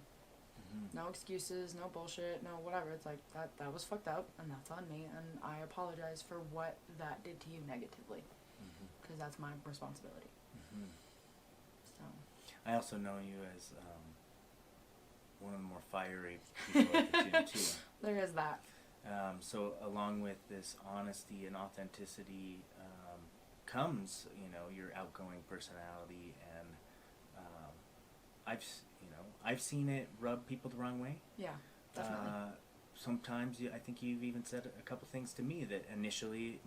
No excuses, no bullshit, no whatever. It's like that was fucked up, and that's on me, and I apologize for what that did to you negatively, because that's my responsibility. So. I also know you as one of the more fiery people at the gym too. There is that. So along with this honesty and authenticity comes, your outgoing personality, and I've seen it rub people the wrong way. Yeah, definitely. Sometimes I think you've even said a couple things to me that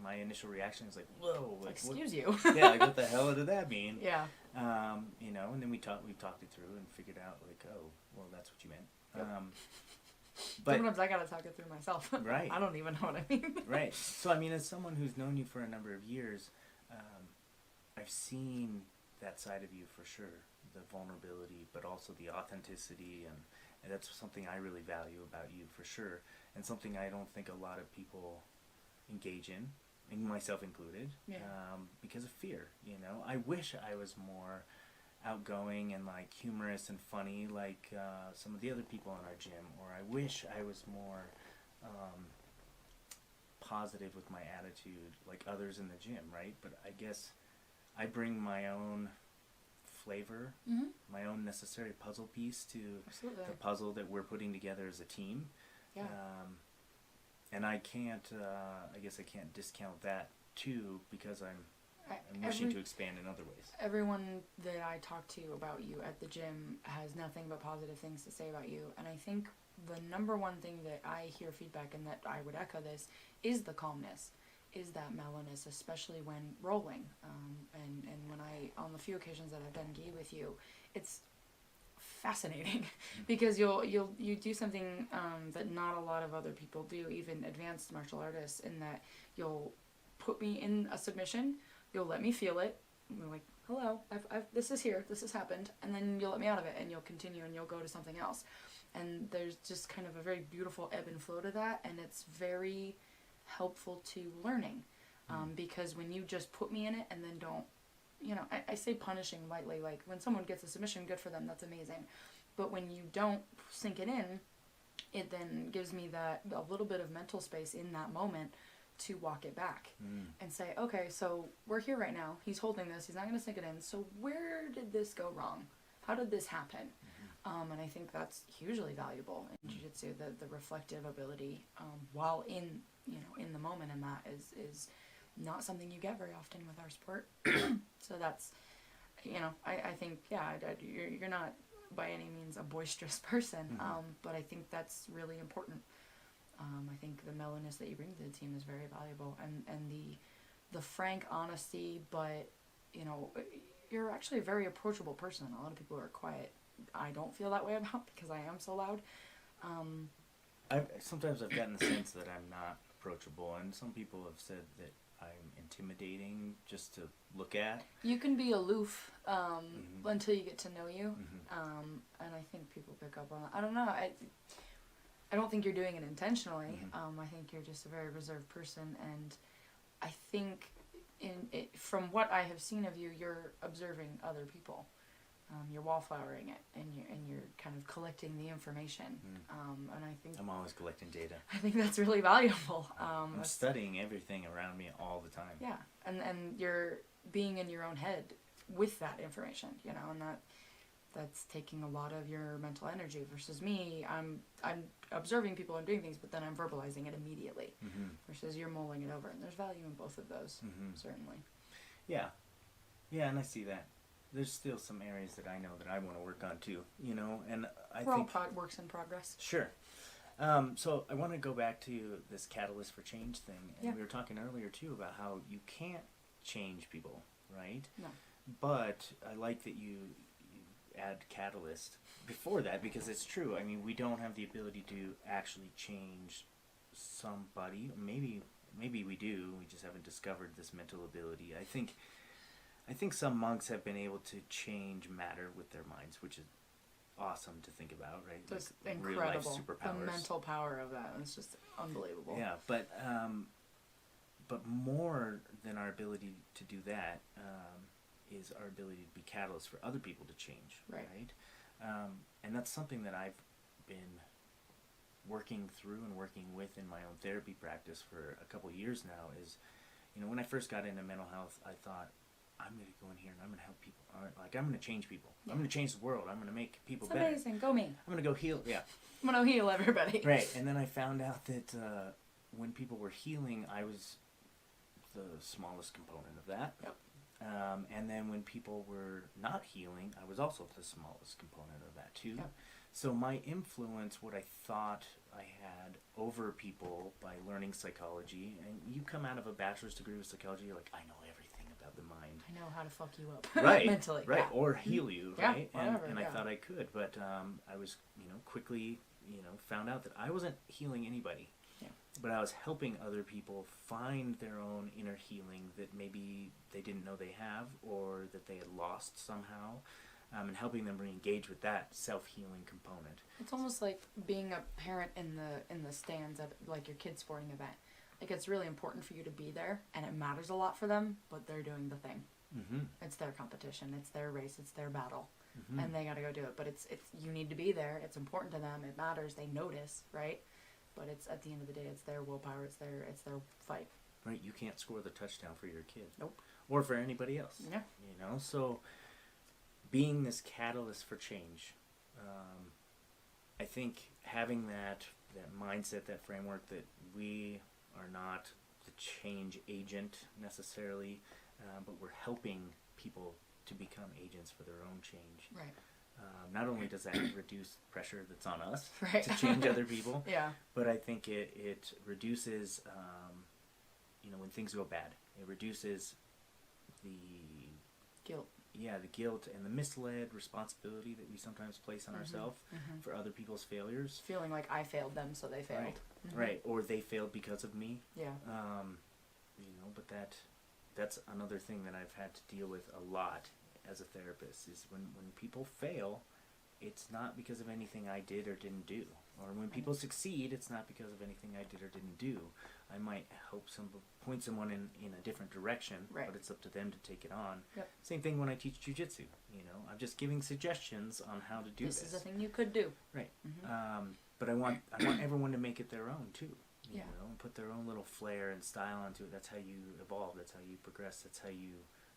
my initial reaction is like, whoa, like, excuse you. Yeah, like what the hell did that mean? Yeah. And then we talked it through and figured out like, oh, well, that's what you meant. Yep. But sometimes I gotta talk it through myself. Right. I don't even know what I mean. Right. So as someone who's known you for a number of years, I've seen that side of you for sure, the vulnerability, but also the authenticity, and that's something I really value about you for sure, and something I don't think a lot of people engage in, and myself included, because of fear. I wish I was more outgoing and like humorous and funny like some of the other people in our gym, or I wish I was more positive with my attitude like others in the gym, right? But I guess I bring my own flavor, my own necessary puzzle piece to the puzzle that we're putting together as a team. Yeah. And I can't, I guess I can't discount that too, because I'm wishing to expand in other ways. Everyone that I talk to about you at the gym has nothing but positive things to say about you, and I think the number one thing that I hear feedback, and that I would echo this, is the calmness, is that mellowness, especially when rolling, and when on the few occasions that I've done gi with you, it's fascinating because you do something that not a lot of other people do, even advanced martial artists, in that you'll put me in a submission, you'll let me feel it, and we're like, hello, this is here, this has happened, and then you'll let me out of it, and you'll continue, and you'll go to something else, and there's just kind of a very beautiful ebb and flow to that, and it's very helpful to learning, because when you just put me in it and then don't, I say punishing lightly, like when someone gets a submission, good for them, that's amazing, but when you don't sink it in, it then gives me a little bit of mental space in that moment to walk it back and say, okay, so we're here right now, he's holding this, he's not going to sink it in, so where did this go wrong? How did this happen? And I think that's hugely valuable in jiu-jitsu, the reflective ability, while in, in the moment, and that is not something you get very often with our sport. So that's, I think, you're not by any means a boisterous person, but I think that's really important. I think the mellowness that you bring to the team is very valuable, and the frank honesty, but, you're actually a very approachable person. A lot of people are quiet. I don't feel that way about because I am so loud. Sometimes I've gotten the sense that I'm not approachable, and some people have said that I'm intimidating just to look at. You can be aloof until you get to know you, and I think people pick up on that. I don't know. I don't think you're doing it intentionally. I think you're just a very reserved person, and I think from what I have seen of you, you're observing other people. You're wallflowering it, and you're kind of collecting the information. And I think I'm always collecting data. I think that's really valuable. I'm studying everything around me all the time. Yeah, and you're being in your own head with that information, and that's taking a lot of your mental energy versus me. I'm observing people and doing things, but then I'm verbalizing it immediately. Versus you're mulling it over, and there's value in both of those, certainly. Yeah, and I see that. There's still some areas that I know that I want to work on too, and We're all works in progress. Sure. So I want to go back to this catalyst for change thing, and we were talking earlier too about how you can't change people, right? No. But I like that you add catalyst before that, because it's true. I mean, we don't have the ability to actually change somebody. Maybe we do. We just haven't discovered this mental ability. I think some monks have been able to change matter with their minds, which is awesome to think about, right? Just like incredible. Real life superpowers. The mental power of that is just unbelievable. Yeah, but more than our ability to do that is our ability to be catalysts for other people to change, right? And that's something that I've been working through and working with in my own therapy practice for a couple years now. Is, when I first got into mental health, I thought, I'm going to go in here and I'm going to help people. Like, I'm going to change people. Yeah. I'm going to change the world. I'm going to make people better. It's amazing. Go me. I'm going to go heal. Yeah. I'm going to heal everybody. Right. And then I found out that when people were healing, I was the smallest component of that. Yep. And then when people were not healing, I was also the smallest component of that too. Yep. So my influence, what I thought I had over people by learning psychology, and you come out of a bachelor's degree with psychology, you're like, I know everything about the mind. I know how to fuck you up. Right. Mentally. Right. Yeah. Or heal you, right? Yeah, whatever, and I thought I could, but I was, quickly, found out that I wasn't healing anybody. Yeah. But I was helping other people find their own inner healing that maybe they didn't know they have, or that they had lost somehow, and helping them re-engage with that self-healing component. It's almost like being a parent in the stands at like your kid's sporting event. Like, it's really important for you to be there, and it matters a lot for them, but they're doing the thing. It's their competition, it's their race, it's their battle, and they got to go do it. But it's you need to be there. It's important to them. It matters. They notice, right? But it's, at the end of the day, it's their willpower. It's their fight. Right. You can't score the touchdown for your kid. Nope. Or for anybody else. Yeah. So being this catalyst for change, I think having that mindset, that framework, that we are not the change agent necessarily, but we're helping people to become agents for their own change. Right. Not only does that reduce pressure that's on us right. to change other people, yeah, but I think it reduces, when things go bad, it reduces the guilt. Yeah, the guilt and the misled responsibility that we sometimes place on ourselves for other people's failures. Feeling like I failed them, so they failed. Right, right. Or they failed because of me. Yeah. But that's another thing that I've had to deal with a lot as a therapist, is when people fail, it's not because of anything I did or didn't do. Or when people succeed, it's not because of anything I did or didn't do. I might point someone in a different direction, right. but it's up to them to take it on. Yep. Same thing when I teach jiu-jitsu. I'm just giving suggestions on how to do this. This is a thing you could do. Right. But I want everyone to make it their own too. You know, and put their own little flair and style onto it. That's how you evolve. That's how you progress. That's how you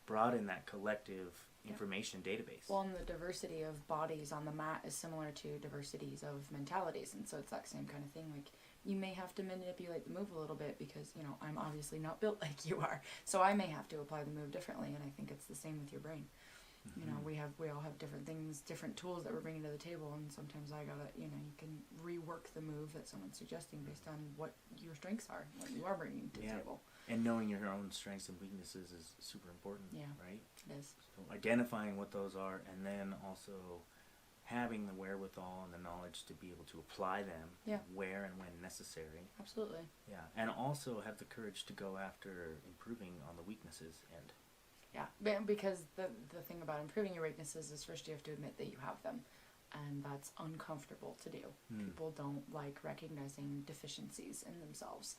broaden that collective Yeah. information database. Well, and the diversity of bodies on the mat is similar to diversities of mentalities, and so it's that same kind of thing. Like, you may have to manipulate the move a little bit because, you know, I'm obviously not built like you are, so I may have to apply the move differently, and I think it's the same with your brain. You know, we all have different things, different tools that we're bringing to the table, and sometimes I gotta, you know, you can rework the move that someone's suggesting based on what your strengths are, what you are bringing to the Yeah. table. And knowing your own strengths and weaknesses is super important, Yeah. right? It is. So identifying what those are, and then also having the wherewithal and the knowledge to be able to apply them Yeah. where and when necessary. Absolutely. Yeah, and also have the courage to go after improving on the weaknesses and Yeah, because the thing about improving your weaknesses is first you have to admit that you have them, and that's uncomfortable to do. People don't like recognizing deficiencies in themselves,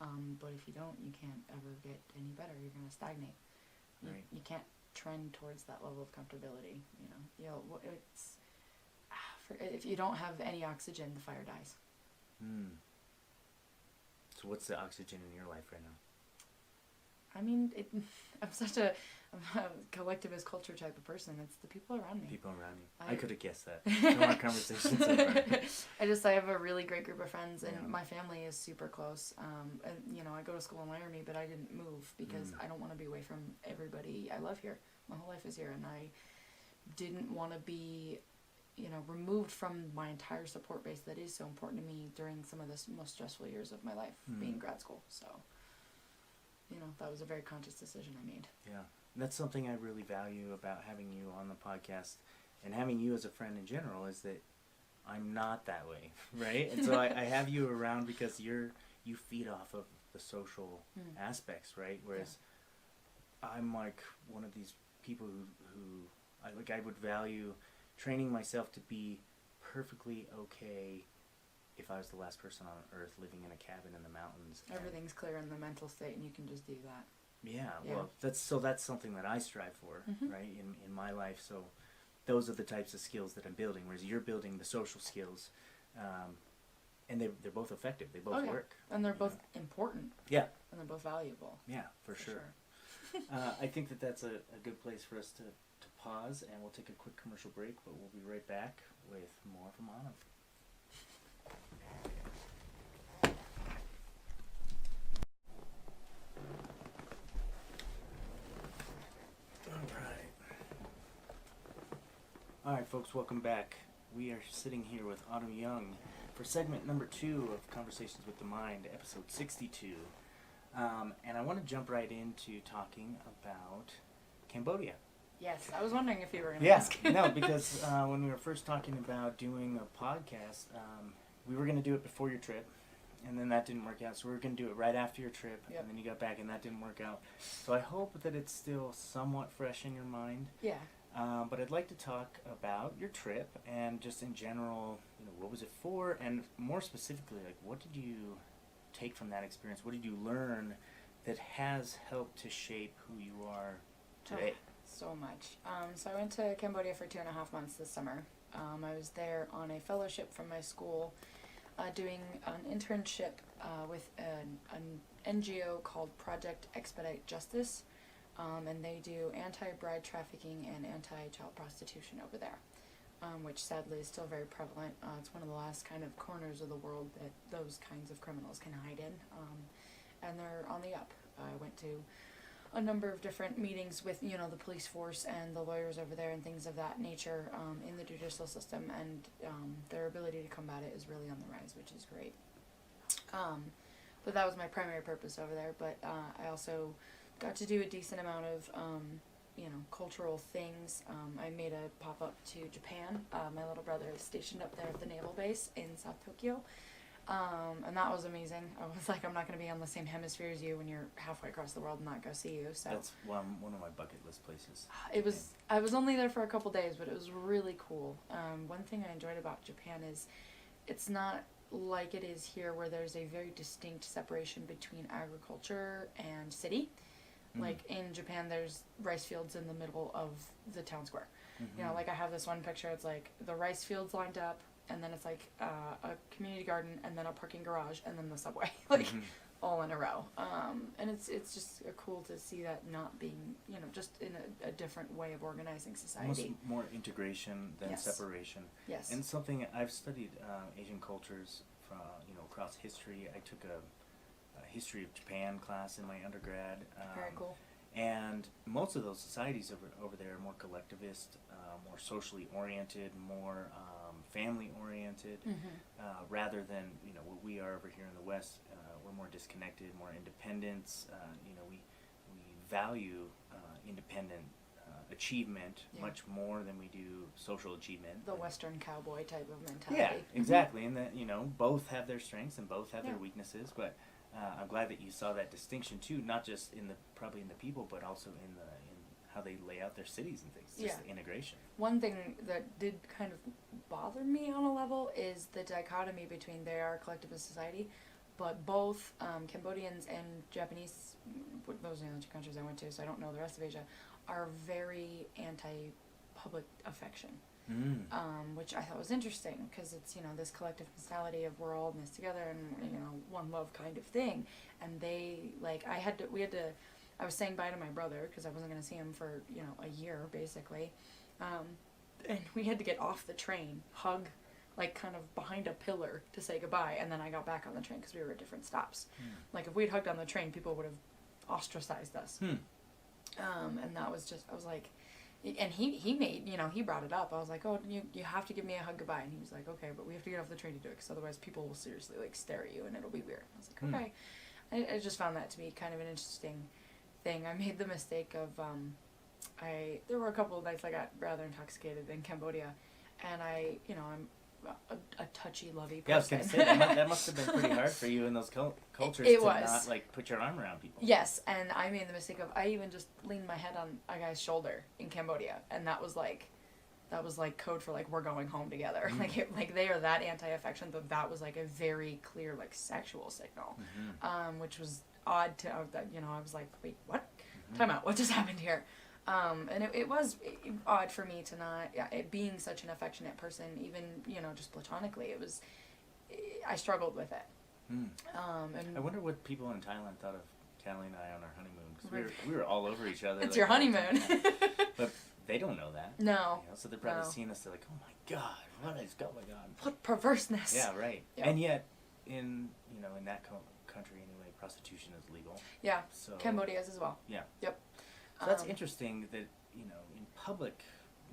but if you don't, you can't ever get any better. You're going to stagnate. Right. You can't trend towards that level of comfortability. You know, it's if you don't have any oxygen, the fire dies. So what's the oxygen in your life right now? I mean, I'm such a collectivist culture type of person. It's the people around me. People around you. I could have guessed that from our conversation so far. I have a really great group of friends, and Yeah. my family is super close. And you know, I go to school in Laramie, but I didn't move because I don't want to be away from everybody I love here. My whole life is here, and I didn't want to be, you know, removed from my entire support base that is so important to me during some of the most stressful years of my life, being grad school. So, you know, that was a very conscious decision I made. Yeah. That's something I really value about having you on the podcast and having you as a friend in general is that I'm not that way, right? And so I have you around because you feed off of the social aspects, right? Whereas I'm like one of these people who I would value training myself to be perfectly okay if I was the last person on Earth living in a cabin in the mountains. Everything's clear in the mental state, and you can just do that. Yeah, Yeah. well, that's something that I strive for, right, in my life. So those are the types of skills that I'm building, whereas you're building the social skills, and they're both effective. They both work. And they're both important. Yeah. And they're both valuable. Yeah, for sure. I think that's a good place for us to pause, and we'll take a quick commercial break, but we'll be right back with more from Anand. Alright folks, welcome back. We are sitting here with Autumn Young for segment number 2 of Conversations with the Mind, episode 62. And I want to jump right into talking about Cambodia. Yes, I was wondering if you were going to Yeah, ask. no, because when we were first talking about doing a podcast, we were going to do it before your trip, and then that didn't work out. So we were going to do it right after your trip, and then you got back, and that didn't work out. So I hope that it's still somewhat fresh in your mind. Yeah. But I'd like to talk about your trip and just in general, you know, what was it for, and more specifically, like, what did you take from that experience? What did you learn that has helped to shape who you are today? So much. So I went to Cambodia for 2.5 months this summer. I was there on a fellowship from my school, doing an internship with an NGO called Project Expedite Justice. And they do anti-bride trafficking and anti-child prostitution over there, which sadly is still very prevalent. It's one of the last kind of corners of the world that those kinds of criminals can hide in, and they're on the up. I went to a number of different meetings with, you know, the police force and the lawyers over there and things of that nature in the judicial system, and their ability to combat it is really on the rise, which is great. But that was my primary purpose over there, but I also got to do a decent amount of, you know, cultural things. I made a pop-up to Japan. My little brother is stationed up there at the naval base in South Tokyo. And that was amazing. I was like, I'm not going to be on the same hemisphere as you when you're halfway across the world and not go see you. So That's one of my bucket list places. I was only there for a couple days, but it was really cool. One thing I enjoyed about Japan is it's not like it is here where there's a very distinct separation between agriculture and city. Like in Japan, there's rice fields in the middle of the town square. You know, like I have this one picture, it's like the rice fields lined up, and then it's like a community garden, and then a parking garage, and then the subway, like all in a row. And it's just cool to see that not being, you know, just in a different way of organizing society. Almost more integration than Yes. separation. Yes. And something I've studied Asian cultures from, you know, across history. I took a history of Japan class in my undergrad. Very cool. And most of those societies over there are more collectivist, more socially oriented, more family oriented, rather than, you know, what we are over here in the West. We're more disconnected, more independence. You know, we value independent achievement much more than we do social achievement. The Western cowboy type of mentality. Yeah, exactly. And that, you know, both have their strengths and both have their weaknesses, but I'm glad that you saw that distinction too, not just in the probably in the people, but also in how they lay out their cities and things. Just the integration. One thing that did kind of bother me on a level is the dichotomy between they are a collectivist society, but both Cambodians and Japanese, those are the only two countries I went to, so I don't know the rest of Asia, are very anti-public affection. Which I thought was interesting, because it's, you know, this collective mentality of we're all in this together and, you know, one love kind of thing. And they, like, I was saying bye to my brother because I wasn't going to see him for, you know, a year basically. And we had to get off the train, hug, like, kind of behind a pillar to say goodbye, and then I got back on the train because we were at different stops. Like, if we'd hugged on the train, people would have ostracized us. And that was just, I was like, and he made, you know, he brought it up. I was like, oh, you have to give me a hug goodbye. And he was like, okay, but we have to get off the train to do it, because otherwise people will seriously, like, stare at you and it'll be weird. I was like, okay. I just found that to be kind of an interesting thing. I made the mistake of, there were a couple of nights I got rather intoxicated in Cambodia, and I'm a touchy-lovey person. Yeah, I was gonna say that must have been pretty hard for you in those cultures It to was. not, like, put your arm around people. Yes, and I made the mistake of, I even just leaned my head on a guy's shoulder in Cambodia, and that was like code for, like, we're going home together. Like they are that anti-affection, but that was like a very clear, like, sexual signal, which was odd to, you know, I was like, wait, what? Time out, what just happened here? And it was odd for me to not, it being such an affectionate person, even, you know, just platonically, I struggled with it. And I wonder what people in Thailand thought of Callie and I on our honeymoon, because we were all over each other. It's like, your honeymoon. But they don't know that. No. You know, so they're probably seeing us, they're like, oh my God, what is going on? What perverseness. Yeah, right. Yep. And yet, in that country anyway, prostitution is legal. Yeah. So Cambodia's as well. Yeah. Yep. So that's interesting that, you know, in public,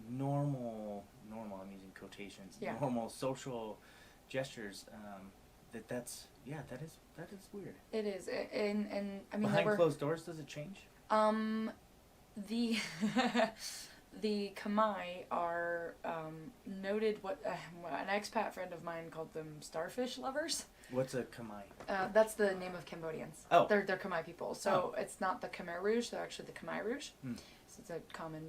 normal, I'm using quotations, normal social gestures, that is weird. It is, and I mean, behind closed doors, does it change? The the Khmer are noted. An expat friend of mine called them starfish lovers. What's a Khmer? That's the name of Cambodians. Oh. They're Khmer people. So it's not the Khmer Rouge, they're actually the Khmer Rouge. So it's a common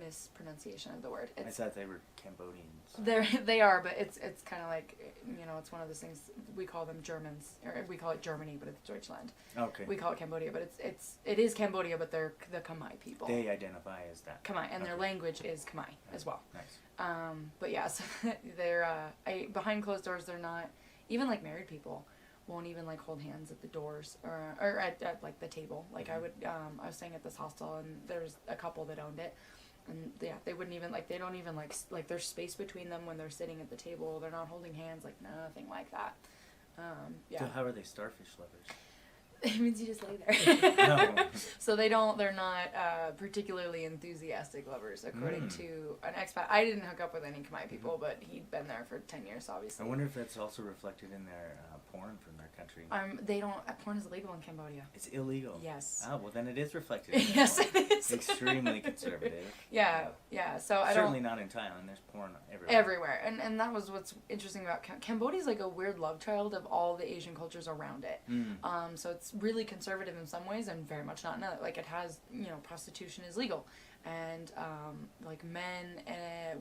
mispronunciation of the word. I thought they were Cambodians. They are, but it's kind of like, you know, it's one of those things, we call them Germans, or we call it Germany, but it's Deutschland. Okay. We call it Cambodia, but it is Cambodia, but they're the Khmer people. They identify as that. Khmer, and their language is Khmer as well. Nice. But yeah, so they're behind closed doors. They're not, even like married people won't even like hold hands at the doors or at like the table. Like I was staying at this hostel, and there's a couple that owned it, and yeah, they wouldn't even like, they don't even like there's space between them when they're sitting at the table. They're not holding hands, like nothing like that. Yeah. So how are they starfish lovers? It means you just lay there. No. So they're not particularly enthusiastic lovers, according to an expat. I didn't hook up with any Khmer people, but he'd been there for 10 years, obviously. I wonder if that's also reflected in their porn from their country. They don't. Porn is illegal in Cambodia. It's illegal. Yes. Oh, well then it is reflected. In Yes, it is. Extremely conservative. Yeah. So I don't. Certainly not in Thailand. There's porn everywhere. Everywhere, and that was what's interesting about Cambodia's like a weird love child of all the Asian cultures around it. So it's really conservative in some ways and very much not in other. Like it has, you know, prostitution is legal, and like men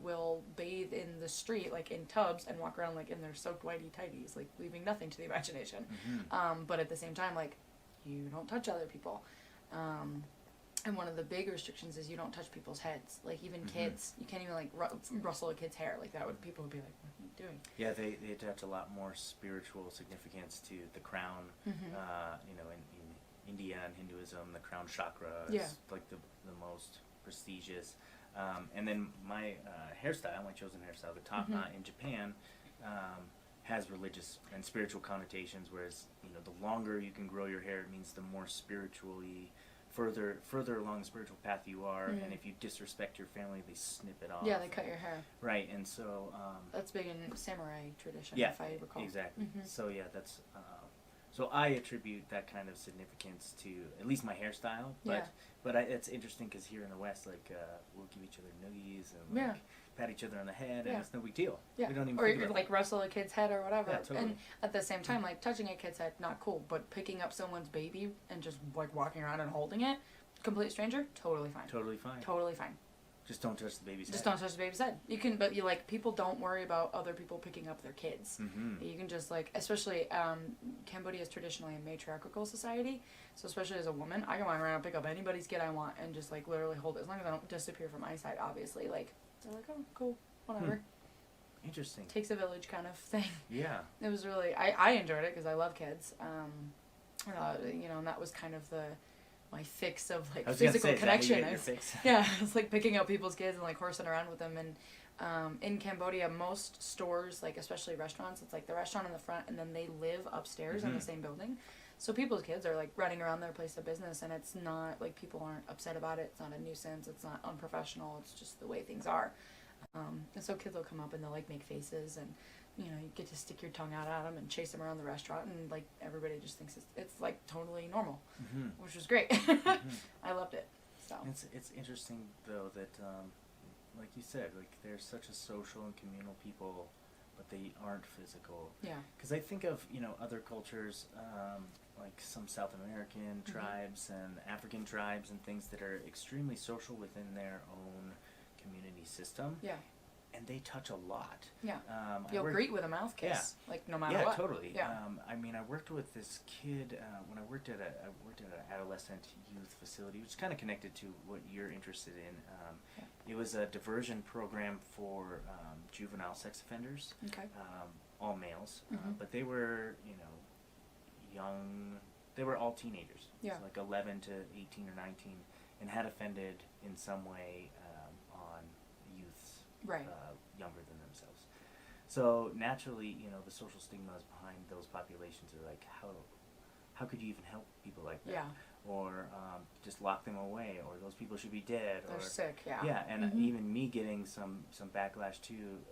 will bathe in the street like in tubs and walk around like in their soaked whitey tighties, like leaving nothing to the imagination. But at the same time, like, you don't touch other people. And one of the big restrictions is you don't touch people's heads. Like, even Mm-hmm. kids, you can't even, like, rustle a kid's hair. Like, that would, people would be like, what are you doing? Yeah, they attach a lot more spiritual significance to the crown. Mm-hmm. You know, in India and Hinduism, the crown chakra is Yeah. like the most prestigious. And then my hairstyle, my chosen hairstyle, the top Mhm. knot in Japan, has religious and spiritual connotations. Whereas, you know, the longer you can grow your hair, it means the more spiritually further along the spiritual path you are. Mhm. And if you disrespect your family, they snip it off. Yeah, they cut your hair. Right, and so That's big in samurai tradition, yeah, if I recall. exactly. Mhm. So yeah, that's so I attribute that kind of significance to at least my hairstyle. Yeah. But it's interesting because here in the West, like we'll give each other noogies and like Yeah. pat each other on the head, Yeah. and it's no big deal. Yeah. We don't even Or think you about like that. rustle a kid's head or whatever. Yeah, totally. And at the same time, like touching a kid's head, not cool. But picking up someone's baby and just like walking around and holding it, complete stranger, totally fine. Totally fine. Totally fine. Just don't touch the baby's Just head. don't touch the baby's head. You can, but you like people don't worry about other people picking up their kids. Mm-hmm. You can just like, especially Cambodia is traditionally a matriarchal society, so especially as a woman, I can walk around and pick up anybody's kid I want and just like literally hold it as long as I don't disappear from my sight. Obviously, like they're like, oh, cool, whatever. Interesting. Takes a village kind of thing. Yeah. It was really, I enjoyed it because I love kids. You know, and that was kind of my fix of like I was gonna physical say, is that how you connection. get your It's- fix? yeah, it's like picking up people's kids and like horsing around with them. And in Cambodia, most stores, like especially restaurants, it's like the restaurant in the front, and then they live upstairs in the Mhm. same building. So people's kids are like running around their place of business, and it's not like people aren't upset about it. It's not a nuisance. It's not unprofessional. It's just the way things are. And so kids will come up and they'll like make faces, and you know, you get to stick your tongue out at them and chase them around the restaurant, and like everybody just thinks it's like totally normal, Mm-hmm. which was great. Mm-hmm. I loved it. So It's interesting though that like you said, like they're such a social and communal people, but they aren't physical. yeah, Because I think of, you know, other cultures, like some South American Mhm. tribes and African tribes and things that are extremely social within their own community system, yeah, and they touch a lot. yeah. I You'll worked- greet with a mouth kiss, like no matter yeah, what. totally. Yeah. I mean, I worked with this kid when I worked at an adolescent youth facility, which is kind of connected to what you're interested in. Yeah. It was a diversion program for juvenile sex offenders, Okay. all males, Mhm. but they were, you know, young. They were all teenagers, Yeah. so like 11 to 18 or 19, and had offended in some way on youths Right. younger than themselves. So naturally, you know, the social stigmas behind those populations are like, how could you even help people like that? Yeah. Or just lock them away, or those people should be dead. They're or sick. Yeah. yeah, and Mhm. even me getting some backlash too.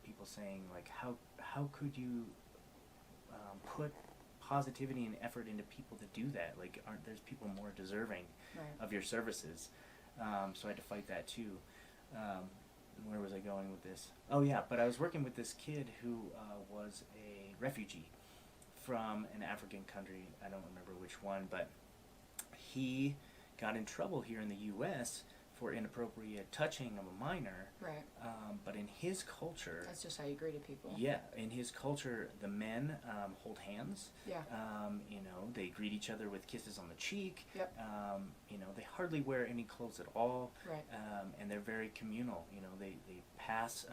People saying like, how could you put positivity and effort into people that do that? Like, aren't there's people more deserving Right. of your services? So I had to fight that too. Where was I going with this? Oh yeah, but I was working with this kid who was a refugee from an African country. I don't remember which one, but he got in trouble here in the U.S. for inappropriate touching of a minor. Right. But in his culture, That's just how you greeted people. yeah, in his culture, the men hold hands. Yeah. You know, they greet each other with kisses on the cheek. Yep. You know, they hardly wear any clothes at all. Right. And they're very communal. You know, they pass,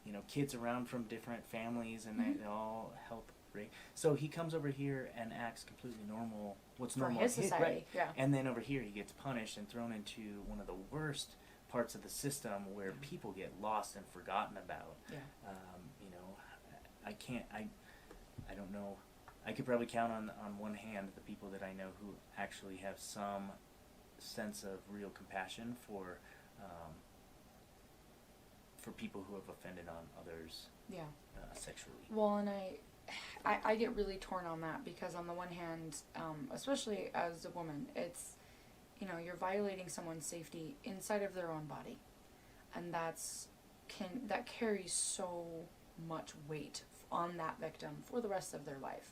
you know, kids around from different families, and Mhm. they all help. Right? So he comes over here and acts completely normal. What's For normal his in society. right? Yeah. And then over here, he gets punished and thrown into one of the worst parts of the system where people get lost and forgotten about. Yeah. You know, I don't know. I could probably count on one hand the people that I know who actually have some sense of real compassion for people who have offended on others Yeah. Sexually. Well, and I get really torn on that because on the one hand, especially as a woman, it's, you know, you're violating someone's safety inside of their own body, and that carries so much weight on that victim for the rest of their life,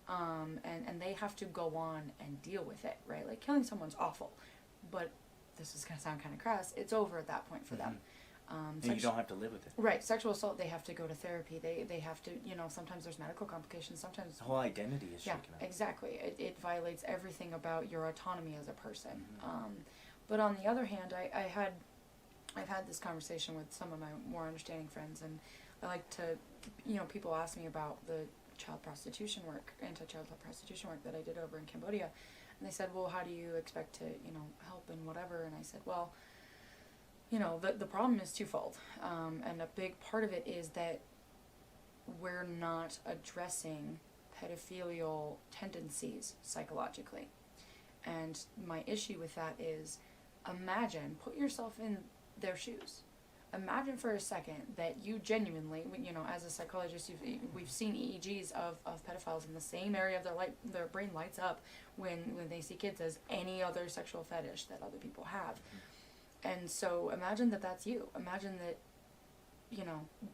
and they have to go on and deal with it, right? Like killing someone's awful, but this is gonna sound kind of crass. It's over at that point for them. And you don't have to live with it. Right, sexual assault, they have to go to therapy. They have to, sometimes there's medical complications. Sometimes The whole identity is shaken up. exactly. It violates everything about your autonomy as a person. Mm-hmm. But on the other hand, I've had this conversation with some of my more understanding friends, and I like to, people ask me about the child prostitution work, anti-child prostitution work that I did over in Cambodia, and they said, well, how do you expect to, help and whatever? And I said, well, the problem is twofold, and a big part of it is that we're not addressing pedophilial tendencies psychologically. And my issue with that is, put yourself in their shoes. Imagine for a second that you genuinely, as a psychologist, we've seen EEGs of pedophiles in the same area of their brain lights up when they see kids as any other sexual fetish that other people have. And so imagine that that's you. Imagine that,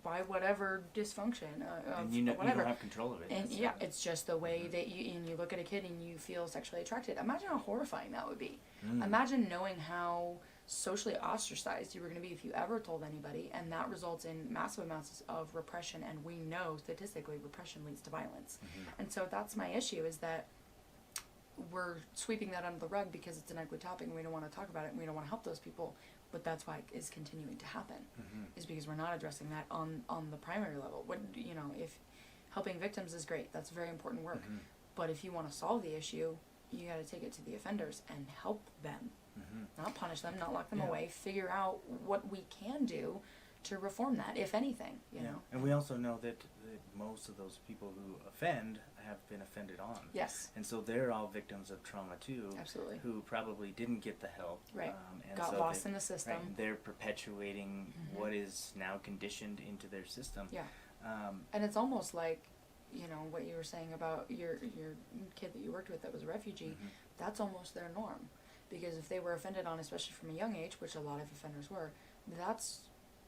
by whatever dysfunction of and whatever. you don't have control of it. And it's just the way that you look at a kid and you feel sexually attracted. Imagine how horrifying that would be. Imagine knowing how socially ostracized you were going to be if you ever told anybody, and that results in massive amounts of repression, and we know statistically repression leads to violence. And so that's my issue, is that we're sweeping that under the rug because it's an ugly topic and we don't want to talk about it and we don't want to help those people, but that's why it is continuing to happen, is because we're not addressing that on the primary level. If helping victims is great, that's very important work, but if you want to solve the issue, you got to take it to the offenders and help them, not punish them, not lock them away, figure out what we can do to reform that, if anything, you know. And we also know that most of those people who offend have been offended on. Yes. And so they're all victims of trauma too. Absolutely. Who probably didn't get the help. Right. And got so lost in the system. Right, they're perpetuating what is now conditioned into their system. Yeah. And it's almost like, what you were saying about your kid that you worked with that was a refugee, that's almost their norm. Because if they were offended on, especially from a young age, which a lot of offenders were, that's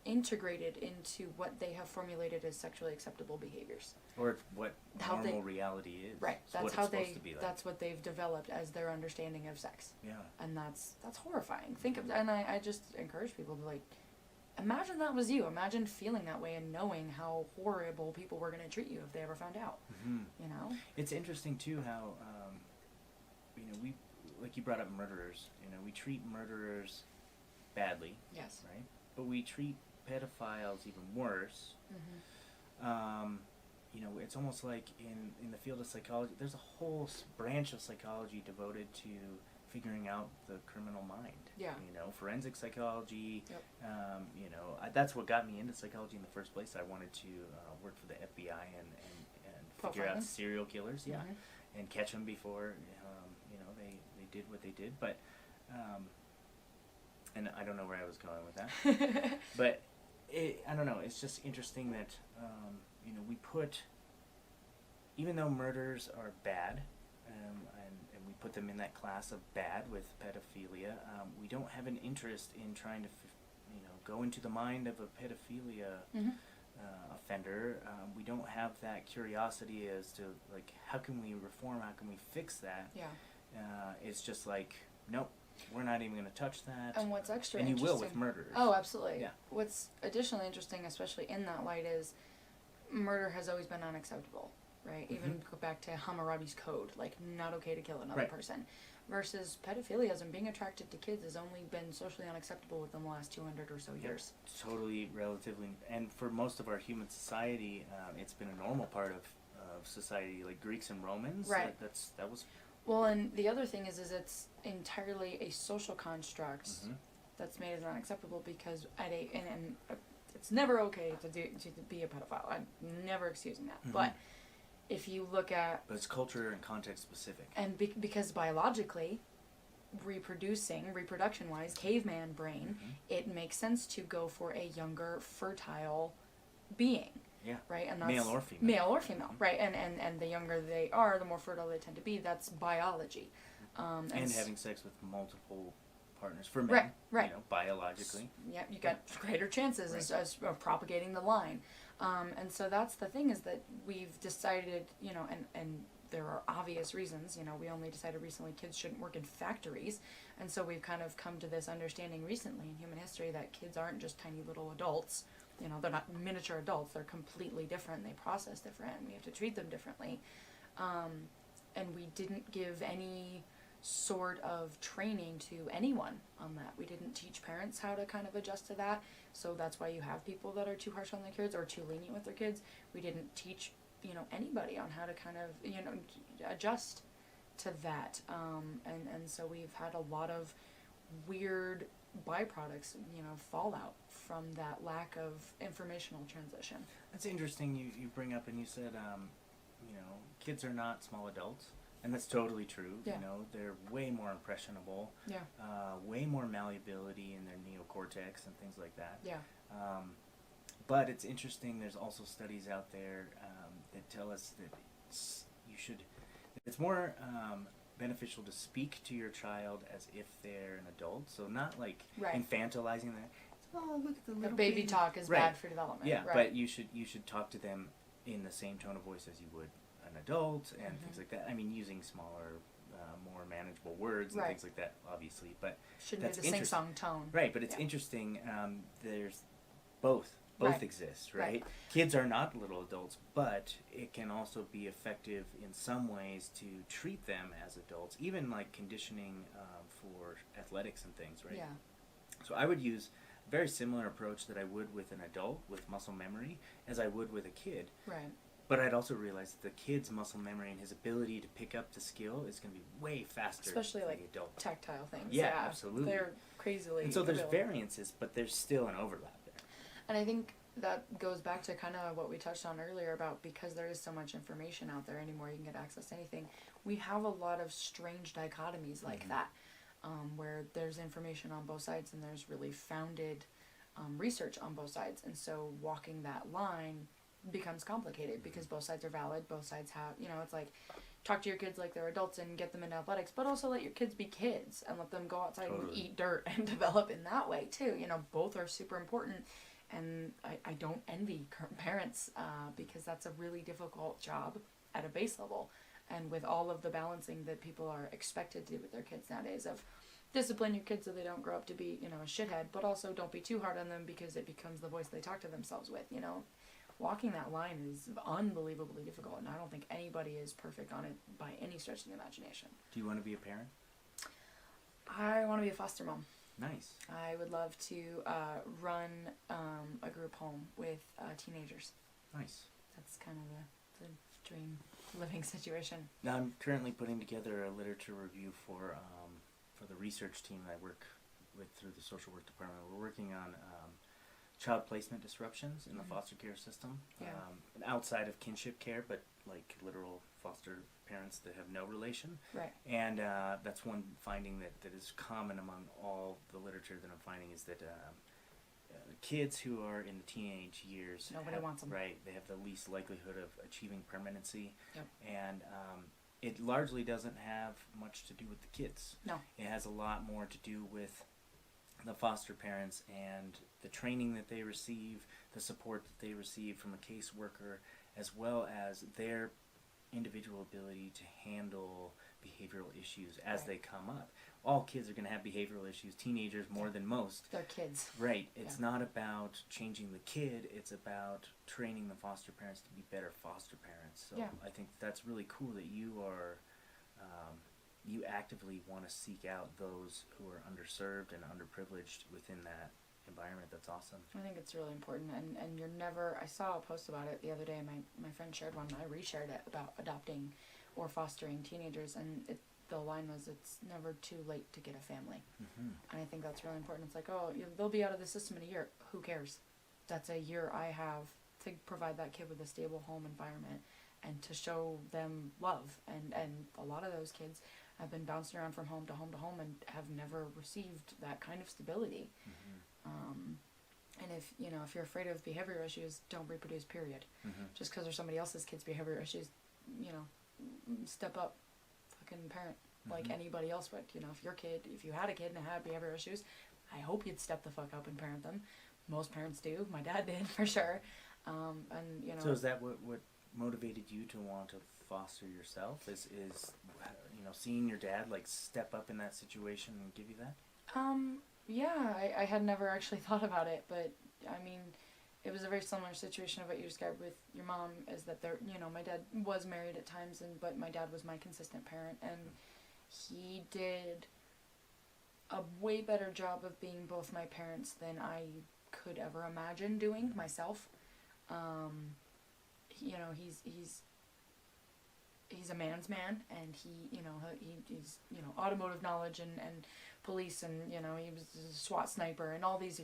integrated into what they have formulated as sexually acceptable behaviors. Or what normal reality is. Right. It's That's what how it's supposed to be like. that's what they've developed as their understanding of sex. Yeah. And that's horrifying. And I just encourage people to imagine that was you. Imagine feeling that way and knowing how horrible people were going to treat you if they ever found out. It's interesting too how we, like you brought up murderers, we treat murderers badly. Yes. Right? But we treat pedophiles even worse. It's almost like in the field of psychology, there's a whole branch of psychology devoted to figuring out the criminal mind. Yeah. Forensic psychology. Yep. That's what got me into psychology in the first place. I wanted to work for the FBI and figure out serial killers. Yeah. And catch them before they did what they did. But and I don't know where I was going with that. But I don't know. It's just interesting that we put, even though murders are bad, and we put them in that class of bad with pedophilia, we don't have an interest in trying to go into the mind of a pedophilia offender. We don't have that curiosity as to how can we reform, how can we fix that. Yeah. It's just nope, we're not even going to touch that. And what's extra and you interesting, will with murderers. Oh, absolutely. Yeah. What's additionally interesting, especially in that light, is murder has always been unacceptable, right? Even go back to Hammurabi's code, not okay to kill another person. Versus pedophilia and being attracted to kids has only been socially unacceptable within the last 200 or so years. Totally, relatively, and for most of our human society, it's been a normal part of society, like Greeks and Romans. Right. That was. Well, and the other thing is it's entirely a social construct that's made as unacceptable because and it's never okay to be a pedophile. I'm never excusing that, but if you look at... But it's culture and context specific. And because biologically, reproduction-wise, caveman brain, it makes sense to go for a younger, fertile being. Yeah. Right? And that's male or female. Male or female, right. And the younger they are, the more fertile they tend to be. That's biology. And having sex with multiple partners for men. Right. Biologically. Yeah, you got greater chances as propagating the line. And so that's the thing, is that we've decided, and there are obvious reasons. We only decided recently kids shouldn't work in factories, and so we've kind of come to this understanding recently in human history that kids aren't just tiny little adults. They're not miniature adults. They're completely different. They process different. And we have to treat them differently. And we didn't give any sort of training to anyone on that. We didn't teach parents how to kind of adjust to that. So that's why you have people that are too harsh on their kids or too lenient with their kids. We didn't teach, anybody on how to kind of, adjust to that. And so we've had a lot of weird byproducts, fallout from that lack of informational transition. That's interesting you bring up, and you said, kids are not small adults. And that's totally true. Yeah. They're way more impressionable. Yeah. Way more malleability in their neocortex and things like that. Yeah. But it's interesting. There's also studies out there that tell us that it's more beneficial to speak to your child as if they're an adult. So not like infantilizing that. Oh, look at the little baby talk is bad for development. Yeah, right. But you should talk to them in the same tone of voice as you would an adult and things like that. I mean, using smaller, more manageable words and things like that, obviously. But shouldn't be the sing-song tone. Right, but it's interesting. There's both exist, right? Kids are not little adults, but it can also be effective in some ways to treat them as adults, even like conditioning for athletics and things, right? Yeah. So I would use a very similar approach that I would with an adult with muscle memory as I would with a kid. Right. But I'd also realize that the kid's muscle memory and his ability to pick up the skill is going to be way faster especially than like the adult. Tactile things. Yeah, absolutely. They're crazily and so there's ability. variances, but there's still an overlap there. And I think that goes back to kind of what we touched on earlier about because there is so much information out there anymore, you can get access to anything. We have a lot of strange dichotomies like that, where there's information on both sides and there's really founded research on both sides. And so walking that line becomes complicated because both sides are valid, both sides have, it's like talk to your kids like they're adults and get them into athletics, but also let your kids be kids and let them go outside and eat dirt and develop in that way too. Both are super important, and I don't envy current parents because that's a really difficult job at a base level, and with all of the balancing that people are expected to do with their kids nowadays of discipline your kids so they don't grow up to be, a shithead, but also don't be too hard on them because it becomes the voice they talk to themselves with, Walking that line is unbelievably difficult, and I don't think anybody is perfect on it by any stretch of the imagination. Do you want to be a parent? I want to be a foster mom. Nice. I would love to run a group home with teenagers. Nice. That's kind of the dream living situation. Now I'm currently putting together a literature review for the research team that I work with through the social work department. We're working on child placement disruptions in the foster care system, outside of kinship care, but like literal foster parents that have no relation. Right. And that's one finding that is common among all the literature that I'm finding is that kids who are in the teenage years nobody wants them. Right. They have the least likelihood of achieving permanency. Yep. And it largely doesn't have much to do with the kids. No. It has a lot more to do with the foster parents and the training that they receive, the support that they receive from a caseworker, as well as their individual ability to handle behavioral issues as they come up. All kids are going to have behavioral issues, teenagers more than most. They're kids. Right. It's not about changing the kid, it's about training the foster parents to be better foster parents. So I think that's really cool that you are you actively want to seek out those who are underserved and underprivileged within that environment. That's awesome. I think it's really important, and you're never, I saw a post about it the other day, my friend shared one, I reshared it, about adopting or fostering teenagers, and the line was, it's never too late to get a family. And I think that's really important. It's like, they'll be out of the system in a year. Who cares? That's a year I have to provide that kid with a stable home environment and to show them love, and a lot of those kids have been bouncing around from home to home to home and have never received that kind of stability. And if you're afraid of behavioral issues, don't reproduce, period. Just because there's somebody else's kid's behavioral issues, step up, fucking parent like anybody else would. If you had a kid and had behavioral issues, I hope you'd step the fuck up and parent them. Most parents do. My dad did, for sure. So is that what motivated you to want to foster yourself? Is seeing your dad like step up in that situation and give you that? Yeah, I had never actually thought about it, but I mean, it was a very similar situation of what you described with your mom, is that my dad was married at times, but my dad was my consistent parent, and he did a way better job of being both my parents than I could ever imagine doing myself. He's a man's man, and he's automotive knowledge and police, and he was a SWAT sniper and all these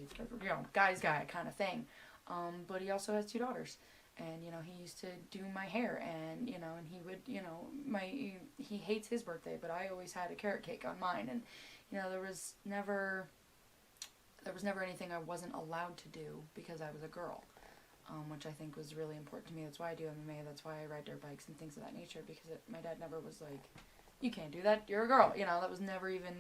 guy's guy kind of thing. But he also has 2 daughters, and he used to do my hair, and and he would he hates his birthday, but I always had a carrot cake on mine, and there was never anything I wasn't allowed to do because I was a girl. Which I think was really important to me. That's why I do MMA. That's why I ride dirt bikes and things of that nature, because my dad never was like, you can't do that, you're a girl. That was never even,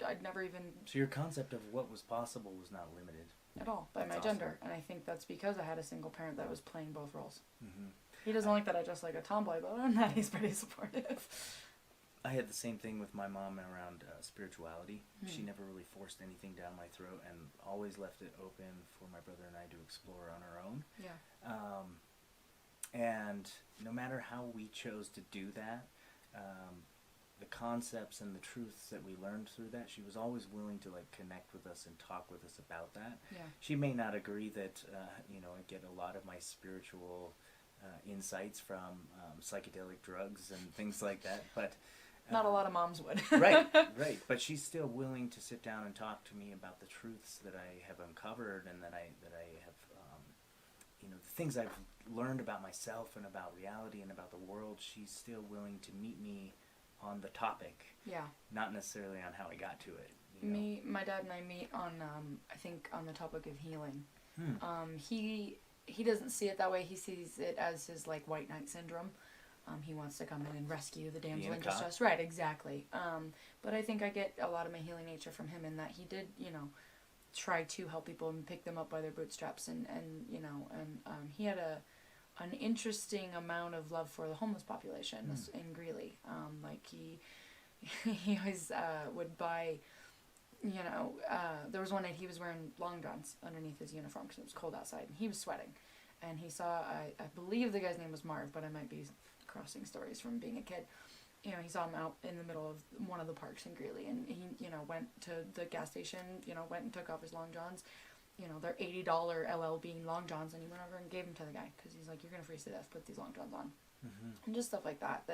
I'd never even... So your concept of what was possible was not limited. At all, by my awesome. gender. And I think that's because I had a single parent that was playing both roles. Mm-hmm. He doesn't like that I dress like a tomboy, but other than that, he's pretty supportive. I had the same thing with my mom around spirituality. Mm. She never really forced anything down my throat and always left it open for my brother and I to explore on our own. Yeah. And no matter how we chose to do that, the concepts and the truths that we learned through that, she was always willing to like connect with us and talk with us about that. Yeah. She may not agree that I get a lot of my spiritual insights from psychedelic drugs and things like that, but not a lot of moms would. right. But she's still willing to sit down and talk to me about the truths that I have uncovered and that I have, the things I've learned about myself and about reality and about the world. She's still willing to meet me on the topic. Yeah. Not necessarily on how I got to it. My dad and I meet on, I think, on the topic of healing. He doesn't see it that way. He sees it as his like white knight syndrome. He wants to come in and rescue the damsel in distress. Right, exactly. But I think I get a lot of my healing nature from him in that he did, try to help people and pick them up by their bootstraps, and he had an interesting amount of love for the homeless population in Greeley. He always would buy, there was one night he was wearing long johns underneath his uniform because it was cold outside, and he was sweating. And he saw, I believe the guy's name was Marv, but I might be crossing stories from being a kid. He saw him out in the middle of one of the parks in Greeley, and he, went to the gas station, went and took off his long johns. They're $80 LL Bean long johns, and he went over and gave them to the guy, because he's like, you're going to freeze to death, put these long johns on. Mm-hmm. And just stuff like that,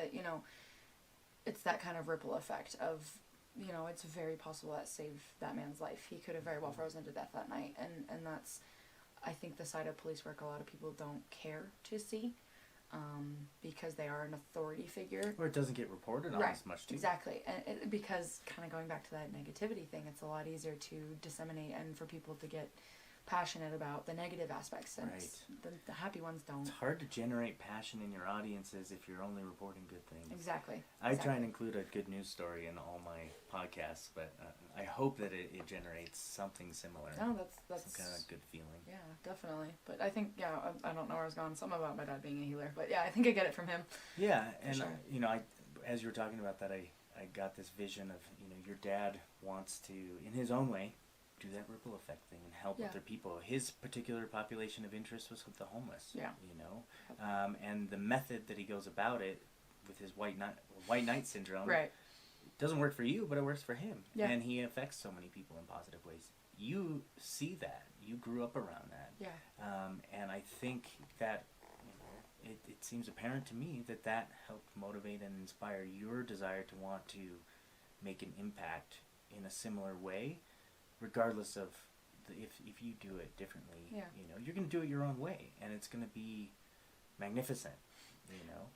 it's that kind of ripple effect of, it's very possible that saved that man's life. He could have very well frozen to death that night, and that's, I think, the side of police work a lot of people don't care to see, because they are an authority figure. Or it doesn't get reported on as much, too. Exactly. And because, kind of going back to that negativity thing, it's a lot easier to disseminate and for people to get passionate about the negative aspects, and the happy ones don't. It's hard to generate passion in your audiences if you're only reporting good things. Exactly. I try and include a good news story in all my podcasts, but I hope that it generates something similar. No, that's some kind of good feeling. Yeah, definitely. But I think, I don't know where I was going. Something about my dad being a healer, but yeah, I think I get it from him. Yeah, and sure. As you were talking about that, I got this vision of your dad wants to, in his own way, do that ripple effect thing and help other people. His particular population of interest was with the homeless. Yeah. And the method that he goes about it with his white knight syndrome. Right. Doesn't work for you, but it works for him. Yeah. And he affects so many people in positive ways. You see that. You grew up around that. Yeah. And I think that it seems apparent to me that helped motivate and inspire your desire to want to make an impact in a similar way, regardless of if you do it differently. Yeah. You're going to do it your own way, and it's going to be magnificent.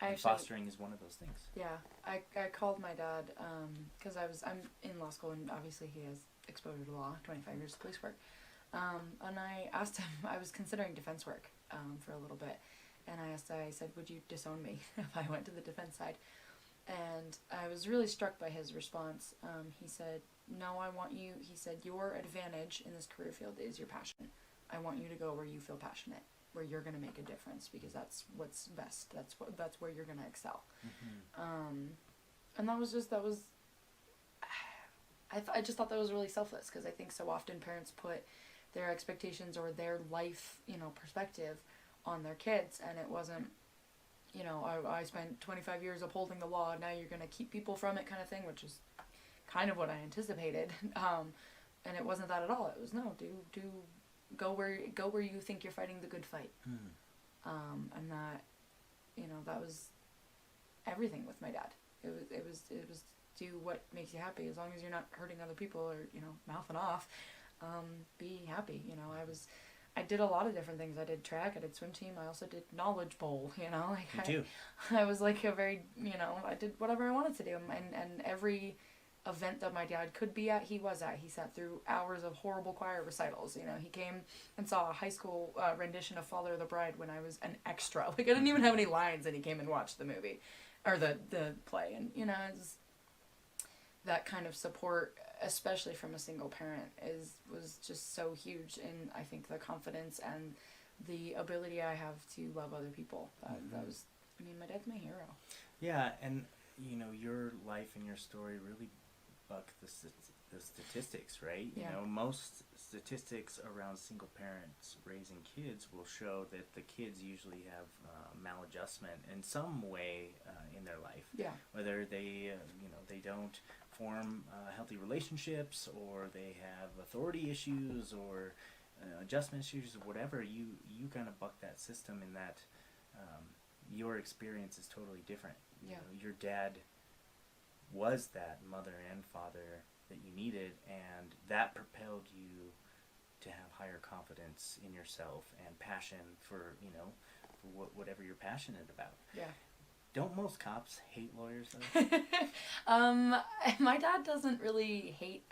Actually, fostering is one of those things. Yeah, I called my dad because I'm in law school, and obviously he has exposure to law, 25 years of police work. And I asked him, I was considering defense work for a little bit, and I said, would you disown me if I went to the defense side? And I was really struck by his response. He said, no, I want you, he said, your advantage in this career field is your passion. I want you to go where you feel passionate. where you're going to make a difference, because that's what's best. That's where you're going to excel. And that was I just thought that was really selfless, because I think so often parents put their expectations or their life, perspective on their kids, and it wasn't, I spent 25 years upholding the law, now you're going to keep people from it kind of thing, which is kind of what I anticipated. And it wasn't that at all. It was, no, go where you think you're fighting the good fight. And that, that was everything with my dad. It was do what makes you happy, as long as you're not hurting other people or, mouthing off. Be happy. I did a lot of different things. I did track, I did swim team, I also did knowledge bowl, Me too. I was like a very, I did whatever I wanted to do. And every event that my dad could be at, he was at. He sat through hours of horrible choir recitals. He came and saw a high school rendition of Father of the Bride when I was an extra. Like, I didn't even have any lines, and he came and watched the movie, or the play. And, it's that kind of support, especially from a single parent, was just so huge in, I think, the confidence and the ability I have to love other people. That was, my dad's my hero. Yeah, and your life and your story really buck the statistics, right? Yeah. Most statistics around single parents raising kids will show that the kids usually have maladjustment in some way in their life. Yeah. Whether they, they don't form healthy relationships, or they have authority issues, or adjustment issues, or whatever. You kind of buck that system in that your experience is totally different. Yeah. Your dad was that mother and father that you needed, and that propelled you to have higher confidence in yourself and passion for whatever you're passionate about. Yeah. Don't most cops hate lawyers though? My dad doesn't really hate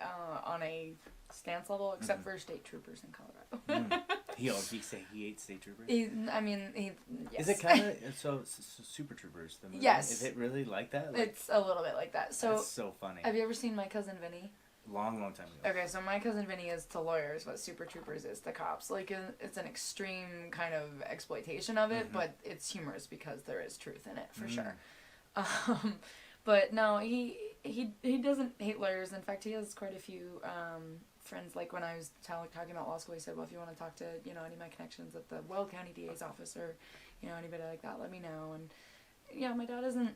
on a stance level, except for state troopers in Colorado. He hates state troopers? Yes. Is it kind of, so Super Troopers, the movie? Yes. Is it really like that? It's a little bit like that. So, that's so funny. Have you ever seen My Cousin Vinny? Long time ago. Okay, so My Cousin Vinny is to lawyers what Super Troopers is to cops. Like, it's an extreme kind of exploitation of it, but it's humorous because there is truth in it, for sure. But no, he doesn't hate lawyers. In fact, he has quite a few friends. Like, when I was talking about law school, he said, well, if you want to talk to, any of my connections at the Weld County DA's office, or, anybody like that, let me know. And, yeah, my dad isn't...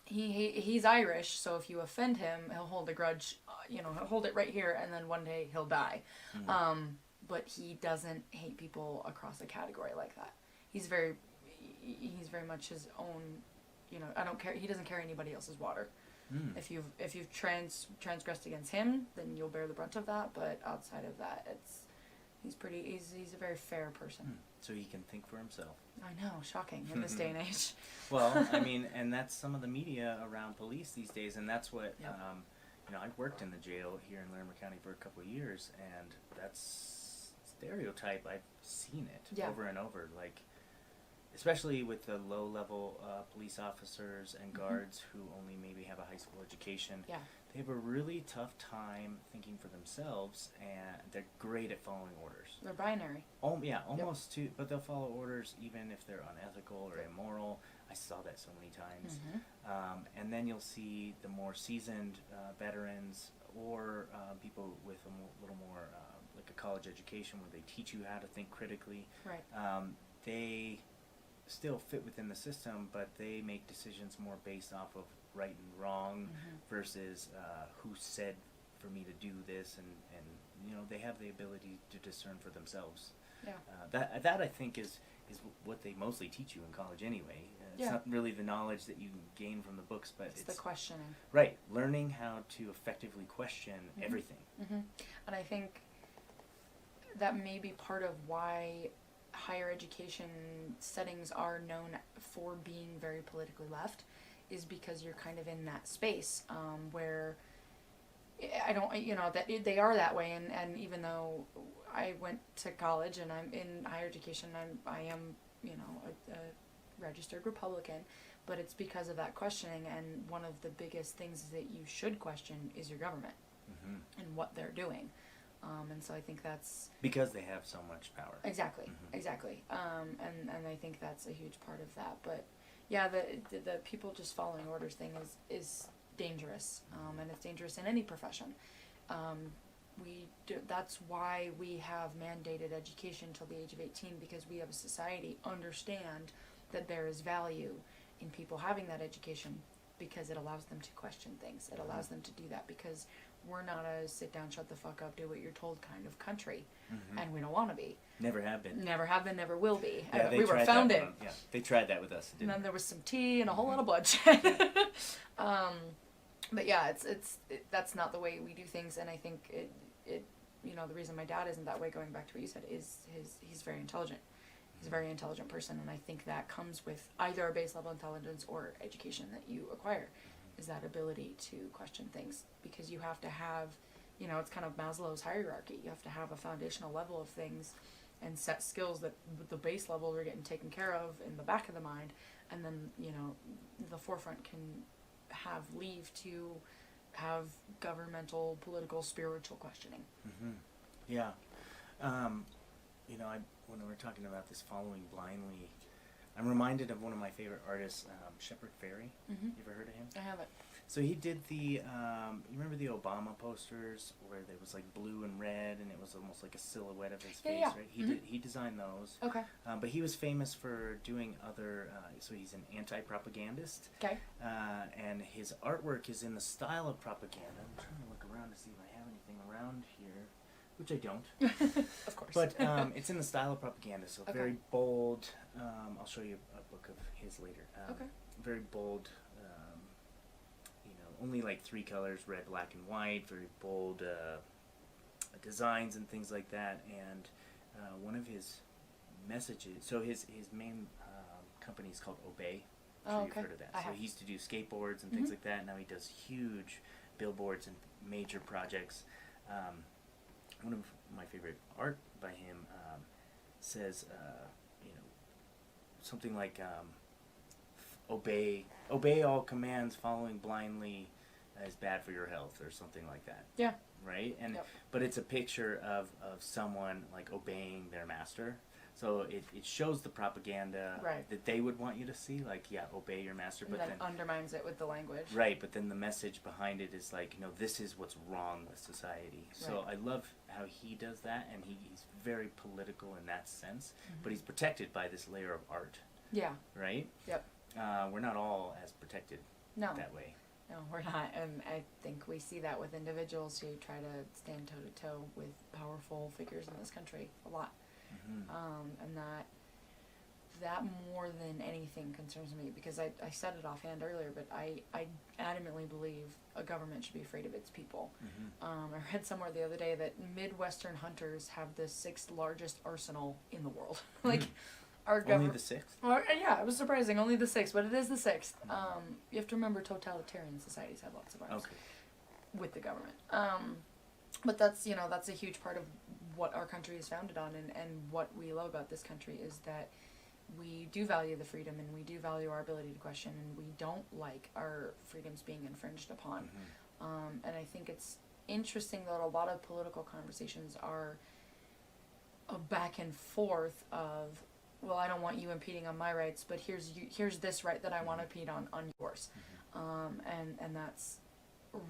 He's Irish, so if you offend him, he'll hold a grudge, he'll hold it right here, and then one day he'll die. But he doesn't hate people across a category like that. He's very much his own, I don't care, he doesn't carry anybody else's water. If you've transgressed against him, then you'll bear the brunt of that, but outside of that, he's a very fair person. So he can think for himself. I know, shocking in this day and age. Well, and that's some of the media around police these days, and that's what, I worked in the jail here in Larimer County for a couple of years, and that's stereotype. I've seen it over and over, like, especially with the low-level police officers and guards who only maybe have a high school education. Yeah. They have a really tough time thinking for themselves, and they're great at following orders. They're binary. Oh, yeah, almost too, but they'll follow orders even if they're unethical or immoral. I saw that so many times. And then you'll see the more seasoned veterans, or people with a little more like a college education, where they teach you how to think critically. Right. They still fit within the system, but they make decisions more based off of right and wrong versus who said for me to do this, and they have the ability to discern for themselves. Yeah. That I think is what they mostly teach you in college anyway. It's not really the knowledge that you gain from the books, but it's the questioning. Right, learning how to effectively question everything. And I think that may be part of why higher education settings are known for being very politically left, is because you're kind of in that space where I don't, that they are that way, and even though I went to college and I'm in higher education, I am a registered Republican, but it's because of that questioning, and one of the biggest things that you should question is your government and what they're doing. And so I think that's because they have so much power. exactly, Mhm. exactly. And I think that's a huge part of that. But yeah, the people just following orders thing is dangerous, and it's dangerous in any profession. That's why we have mandated education till the age of 18, because we as a society understand that there is value in people having that education, because it allows them to question things. It allows them to do that, because we're not a sit down, shut the fuck up, do what you're told kind of country, and we don't want to be. Never have been. Never have been, never will be. Yeah, they We were tried founded. that one. Yeah, they tried that with us. And Didn't then they? there was some tea and a whole lot of bloodshed. But yeah, it's that's not the way we do things, and I think it the reason my dad isn't that way, going back to what you said, is he's very intelligent. He's a very intelligent person, and I think that comes with either a base level intelligence or education that you acquire, is that ability to question things, because you have to have, it's kind of Maslow's hierarchy. You have to have a foundational level of things and set skills that the base level are getting taken care of in the back of the mind, and then, the forefront can have leave to have governmental, political, spiritual questioning. Yeah. When we're talking about this following blindly, I'm reminded of one of my favorite artists, Shepard Fairey. You ever heard of him? I have it. So he did you remember the Obama posters where there was like blue and red, and it was almost like a silhouette of his face, right? He designed those. Okay. But he was famous for doing other, so he's an anti-propagandist. Okay. And his artwork is in the style of propaganda. I'm trying to look around to see if I have anything around here, which I don't. Of course. But it's in the style of propaganda, so Okay. very bold. I'll show you a book of his later. Okay. Very bold. Only like 3 colors: red, black, and white. Very bold designs and things like that. And one of his messages. So his main company is called Obey. I'm sure Oh, you've okay. heard of that. I So have. he used to do skateboards and things like that. Now he does huge billboards and major projects. One of my favorite art by him says, something like, obey all commands, following blindly is bad for your health, or something like that. Yeah. Right? And Yep. but it's a picture of someone like obeying their master. So it shows the propaganda Right. that they would want you to see, like, yeah, obey your master, And but then then undermines it with the language. right, but then the message behind it is like, no, this is what's wrong with society. So Right. I love how he does that, and he's very political in that sense, but he's protected by this layer of art, Yeah. right? Yep. We're not all as protected No. that way. No, we're not. And I think we see that with individuals who try to stand toe to toe with powerful figures in this country a lot. And that more than anything concerns me, because I said it offhand earlier, but I adamantly believe a government should be afraid of its people. I read somewhere the other day that Midwestern hunters have the 6th largest arsenal in the world. Like, our Only government. the 6th? Well, yeah, it was surprising. Only the 6th, but it is the 6th. You have to remember, totalitarian societies have lots of arms Okay. with the government. But that's a huge part of what our country is founded on, and what we love about this country is that we do value the freedom, and we do value our ability to question, and we don't like our freedoms being infringed upon. And I think it's interesting that a lot of political conversations are a back and forth of, well, I don't want you impeding on my rights, but here's this right that I want to impede on yours. And that's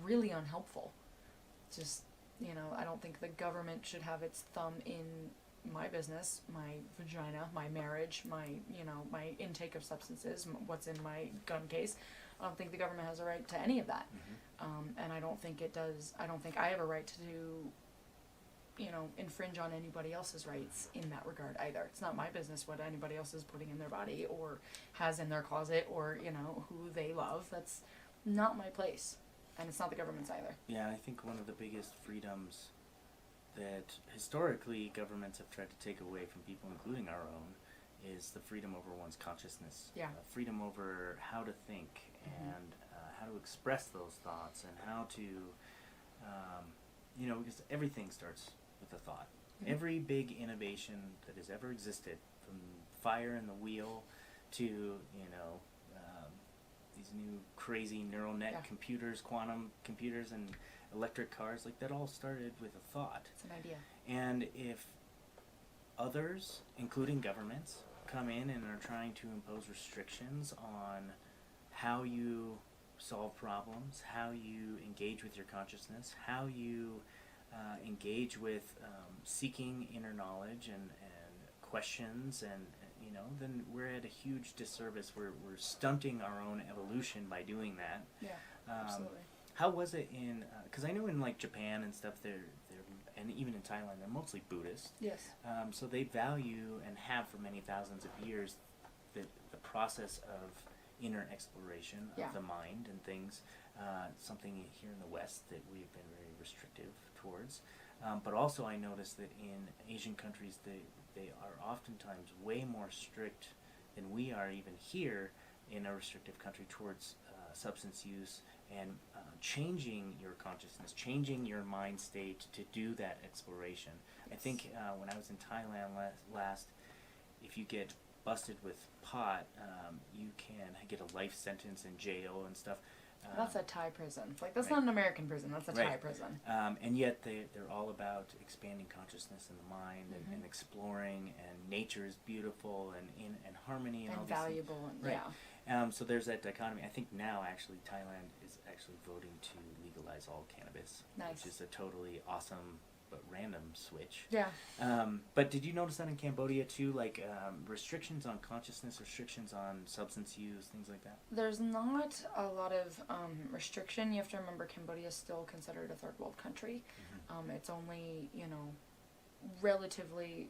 really unhelpful. Just, I don't think the government should have its thumb in my business, my vagina, my marriage, my intake of substances, what's in my gun case. I don't think the government has a right to any of that. And I don't think it does. I don't think I have a right to infringe on anybody else's rights in that regard either. It's not my business what anybody else is putting in their body or has in their closet, or, who they love. That's not my place. And it's not the government's either. Yeah, I think one of the biggest freedoms that historically governments have tried to take away from people, including our own, is the freedom over one's consciousness. Yeah. Freedom over how to think and how to express those thoughts, and how to, because everything starts with a thought. Every big innovation that has ever existed, from fire in the wheel to, these new crazy neural net computers, quantum computers, and electric cars, like that all started with a thought. It's an idea. And if others, including governments, come in and are trying to impose restrictions on how you solve problems, how you engage with your consciousness, how you engage with seeking inner knowledge and questions, and then we're at a huge disservice. We're stunting our own evolution by doing that. Yeah, absolutely. How was it in? Because I know in like Japan and stuff, they're and even in Thailand, they're mostly Buddhist. Yes. So they value and have for many thousands of years the process of inner exploration of the mind and things. Something here in the West that we've been very restrictive towards. But also I noticed that in Asian countries they are oftentimes way more strict than we are even here in a restrictive country towards substance use and changing your consciousness, changing your mind state to do that exploration. Yes. I think when I was in Thailand last, if you get busted with pot, you can get a life sentence in jail and stuff. That's a Thai prison. Like, that's right. not an American prison. That's a Thai Right. prison. And yet they're all about expanding consciousness in the mind and exploring, and nature is beautiful and in harmony and all these valuable. things. And, Right. yeah. So there's that dichotomy. I think now actually Thailand is actually voting to legalize all cannabis, Nice. which is a totally awesome but random switch. Yeah. But did you notice that in Cambodia too? Like restrictions on consciousness, restrictions on substance use, things like that? There's not a lot of restriction. You have to remember Cambodia is still considered a third world country. It's only, relatively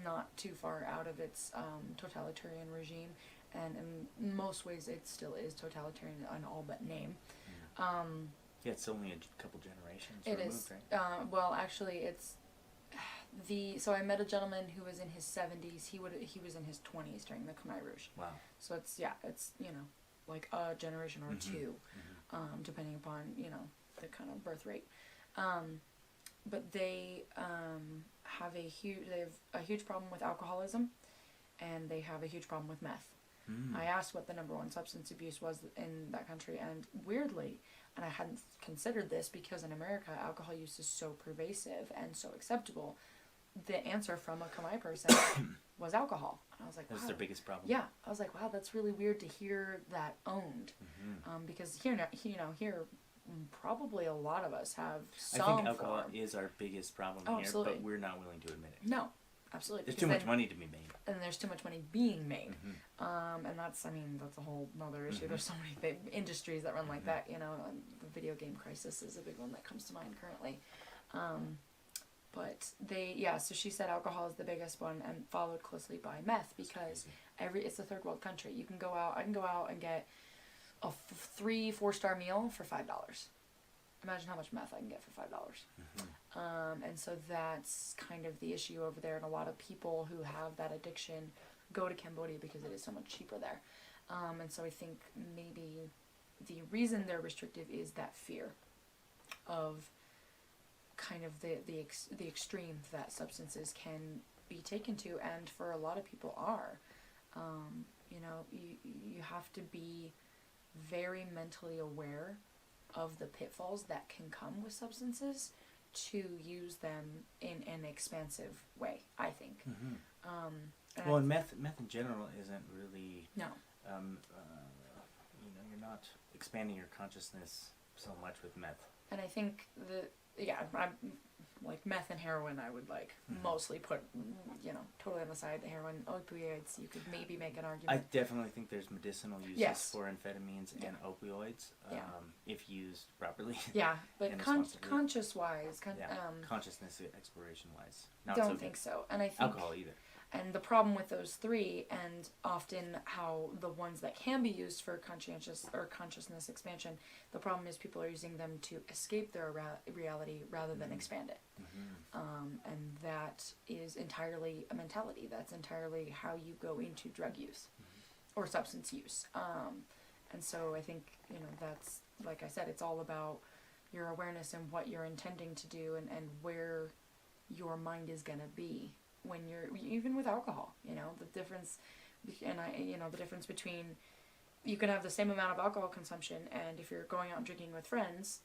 not too far out of its totalitarian regime. And in most ways it still is totalitarian in all but name. Yeah, it's only a couple generations It removed, is. right? Well, actually, it's so I met a gentleman who was in his 70s. He was in his 20s during the Khmer Rouge. Wow. So it's like a generation or two, depending upon the kind of birth rate. But they have a huge problem with alcoholism, and they have a huge problem with meth. I asked what the number one substance abuse was in that country, and weirdly, and I hadn't considered this because in America alcohol use is so pervasive and so acceptable, the answer from a Khmer person was alcohol. And I was like, wow. That's their biggest problem. Yeah, I was like, wow, that's really weird to hear that owned, because here probably a lot of us have some I think alcohol form. is our biggest problem Oh, here, absolutely. but we're not willing to admit it. No, absolutely. There's too much money to be made. And there's too much money being made. And that's a whole nother issue. There's so many big industries that run like that, and the video game crisis is a big one that comes to mind currently. But so she said alcohol is the biggest one, and followed closely by meth, because it's a third world country. I can go out and get a 3-4-star meal for $5. Imagine how much meth I can get for $5. And so that's kind of the issue over there, and a lot of people who have that addiction go to Cambodia because it is so much cheaper there. And so I think maybe the reason they're restrictive is that fear of kind of the extremes that substances can be taken to, and for a lot of people are. You have to be very mentally aware of the pitfalls that can come with substances to use them in an expansive way, I think. Well, and meth in general isn't really... No. You're not expanding your consciousness so much with meth. And I think I'm like meth and heroin I would mostly put, totally on the side. The heroin, opioids, you could maybe make an argument. I definitely think there's medicinal uses for amphetamines and opioids, if used properly. Yeah, but and conscious-wise, consciousness exploration-wise, don't think so. And I think alcohol either. And the problem with those three, and often how the ones that can be used for consciousness expansion, the problem is people are using them to escape their reality rather than expand it. And that is entirely a mentality. That's entirely how you go into drug use or substance use. And so I think, that's, like I said, it's all about your awareness and what you're intending to do, and where your mind is going to be. When you're, even with alcohol, the difference, the difference between, you can have the same amount of alcohol consumption, and if you're going out and drinking with friends,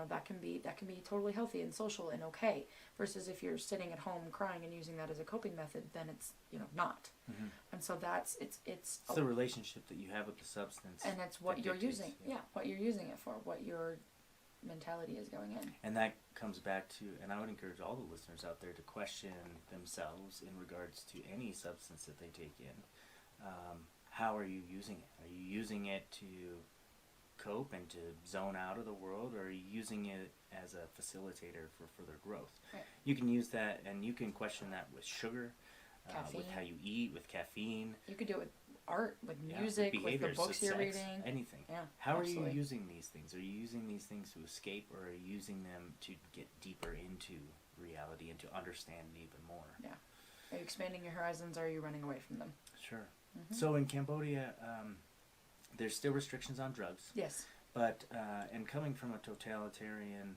that can be totally healthy and social and okay. Versus if you're sitting at home crying and using that as a coping method, then it's not. Mm-hmm. And so that's it's It's the relationship that you have with the substance, and it's what that you're dictates, using. yeah. Yeah, what you're using it for, what your mentality is going in. And that comes back to, and I would encourage all the listeners out there to question themselves in regards to any substance that they take in. How are you using it? Are you using it to cope and to zone out of the world, or are you using it as a facilitator for further growth? Right. You can use that, and you can question that with sugar, with how you eat, with caffeine. You could do it with art, with Yeah, music, with the behaviors, books with you're sex, reading. anything. Yeah, How absolutely. are you using these things? Are you using these things to escape, or are you using them to get deeper into reality and to understand it even more? Yeah. Are you expanding your horizons, or are you running away from them? Sure. Mm-hmm. So in Cambodia, there's still restrictions on drugs, Yes. but and coming from a totalitarian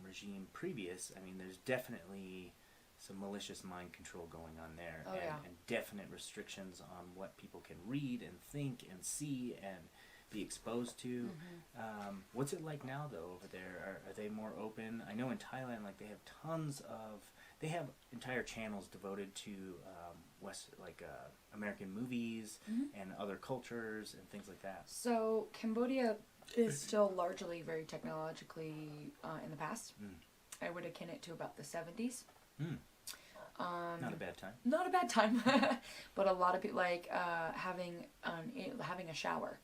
regime previous, I mean, there's definitely some malicious mind control going on there, Oh, and, yeah. and definite restrictions on what people can read and think and see and be exposed to. Mm-hmm. What's it like now, though, over there? Are they more open? I know in Thailand, like, they have tons of... They have entire channels devoted to American movies Mm-hmm. and other cultures and things like that. So Cambodia is still largely very technologically in the past. Mm. I would akin it to about the 70s. Mm. Not a bad time. Not a bad time, but a lot of people having a shower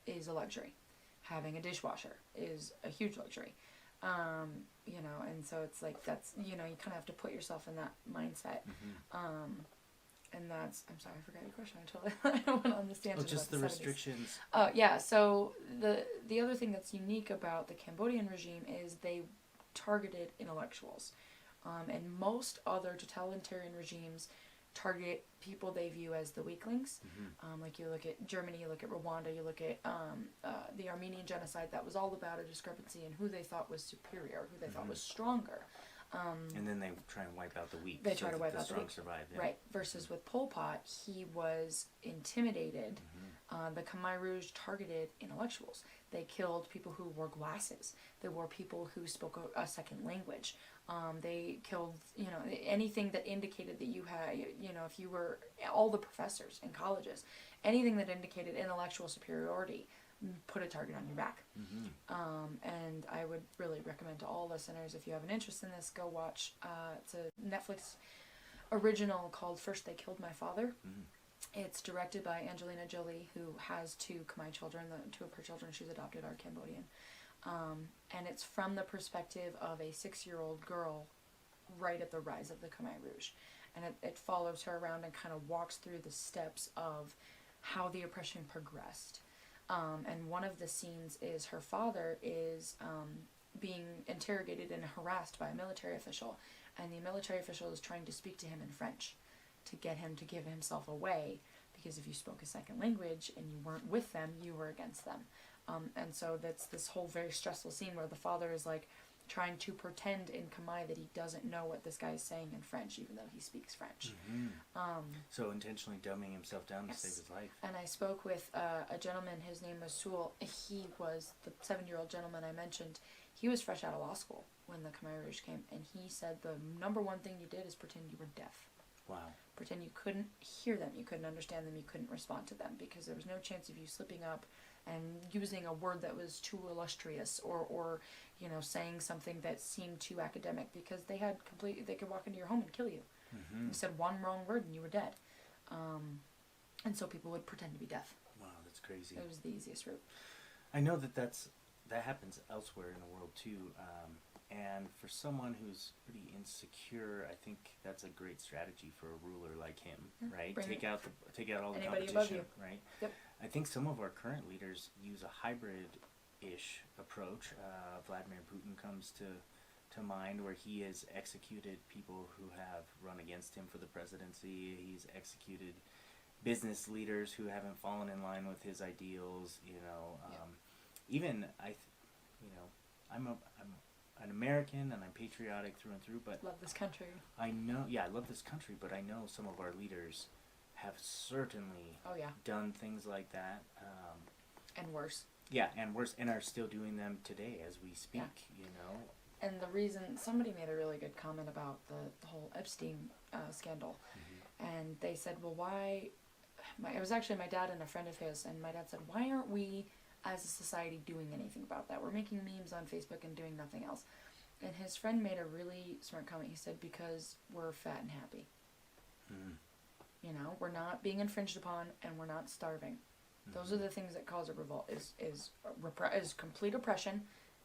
is a luxury. Having a dishwasher is a huge luxury. And so it's like that's you kind of have to put yourself in that mindset. Mm-hmm. And that's I'm sorry, I forgot your question. I went on this tangent. Well, just about the 70s. restrictions. Yeah. So the other thing that's unique about the Cambodian regime is they targeted intellectuals, and most other totalitarian regimes target people they view as the weaklings. Mm-hmm. Like you look at Germany, you look at Rwanda, you look at the Armenian genocide. That was all about a discrepancy in who they thought was superior, who they thought was stronger. And then they try and wipe out the weak. They so try to that wipe the out the strong weak. survive. Yeah. Right. Versus with Pol Pot, he was intimidated. The Khmer Rouge targeted intellectuals. They killed people who wore glasses. They wore people who spoke a second language. They killed, anything that indicated that you had, if you were, all the professors in colleges, anything that indicated intellectual superiority, put a target on your back. Mm-hmm. And I would really recommend to all listeners, if you have an interest in this, go watch. It's a Netflix original called First They Killed My Father. Mm-hmm. It's directed by Angelina Jolie, who has two Khmer children. Two of her children she's adopted are Cambodian. And it's from the perspective of a 6-year-old girl right at the rise of the Khmer Rouge. And it follows her around and kind of walks through the steps of how the oppression progressed. And one of the scenes is her father is being interrogated and harassed by a military official. And the military official is trying to speak to him in French to get him to give himself away. Because if you spoke a second language and you weren't with them, you were against them. And so that's this whole very stressful scene where the father is like trying to pretend in Khmer that he doesn't know what this guy is saying in French, even though he speaks French. Mm-hmm. So intentionally dumbing himself down Yes. to save his life. And I spoke with a gentleman, his name was Sewell. He was the 7-year-old gentleman I mentioned. He was fresh out of law school when the Khmer Rouge came, and he said the number one thing you did is pretend you were deaf. Wow. Pretend you couldn't hear them, you couldn't understand them, you couldn't respond to them, because there was no chance of you slipping up and using a word that was too illustrious or saying something that seemed too academic, because they could walk into your home and kill you. Mm-hmm. You said one wrong word and you were dead. And so people would pretend to be deaf. Wow, that's crazy. It was the easiest route. I know that happens elsewhere in the world too. And for someone who's pretty insecure, I think that's a great strategy for a ruler like him, right? Take out all the Anybody above competition, you. right? Yep. I think some of our current leaders use a hybrid-ish approach. Vladimir Putin comes to mind, where he has executed people who have run against him for the presidency. He's executed business leaders who haven't fallen in line with his ideals. Even I'm an American and I'm patriotic through and through, but Love this country. I love this country, but I know some of our leaders have certainly Oh yeah, done things like that. and worse. Yeah, and are still doing them today as we speak. You know. And the reason somebody made a really good comment about the whole Epstein scandal, and they said, well, why? It was actually my dad and a friend of his, and my dad said, why aren't we as a society doing anything about that? We're making memes on Facebook and doing nothing else. And his friend made a really smart comment. He said, because we're fat and happy. You know, we're not being infringed upon, and we're not starving. Those are the things that cause a revolt. Is complete oppression,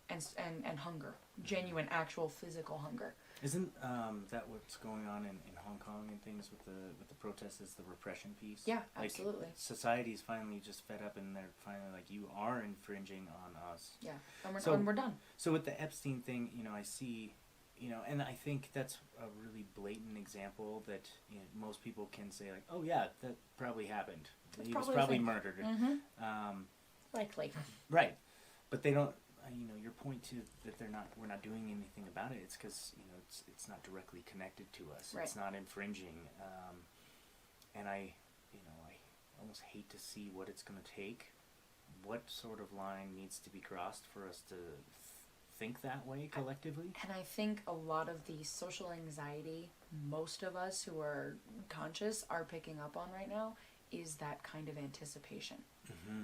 and hunger, genuine, actual physical hunger. Isn't that what's going on in Hong Kong and things with the protests? Is the repression piece? Yeah, like, absolutely. Society's finally just fed up, and they're finally like, you are infringing on us. Yeah, and we're done. So with the Epstein thing, you know, I see, you know, and I think that's a really blatant example that, you know, most people can say like, oh yeah, that probably happened. He was probably murdered. Likely. Right, but they don't. You know, your point too that we're not doing anything about it. It's because, you know, it's not directly connected to us. Right. It's not infringing, and I almost hate to see what it's going to take. What sort of line needs to be crossed for us to think that way collectively? And I think a lot of the social anxiety most of us who are conscious are picking up on right now is that kind of anticipation.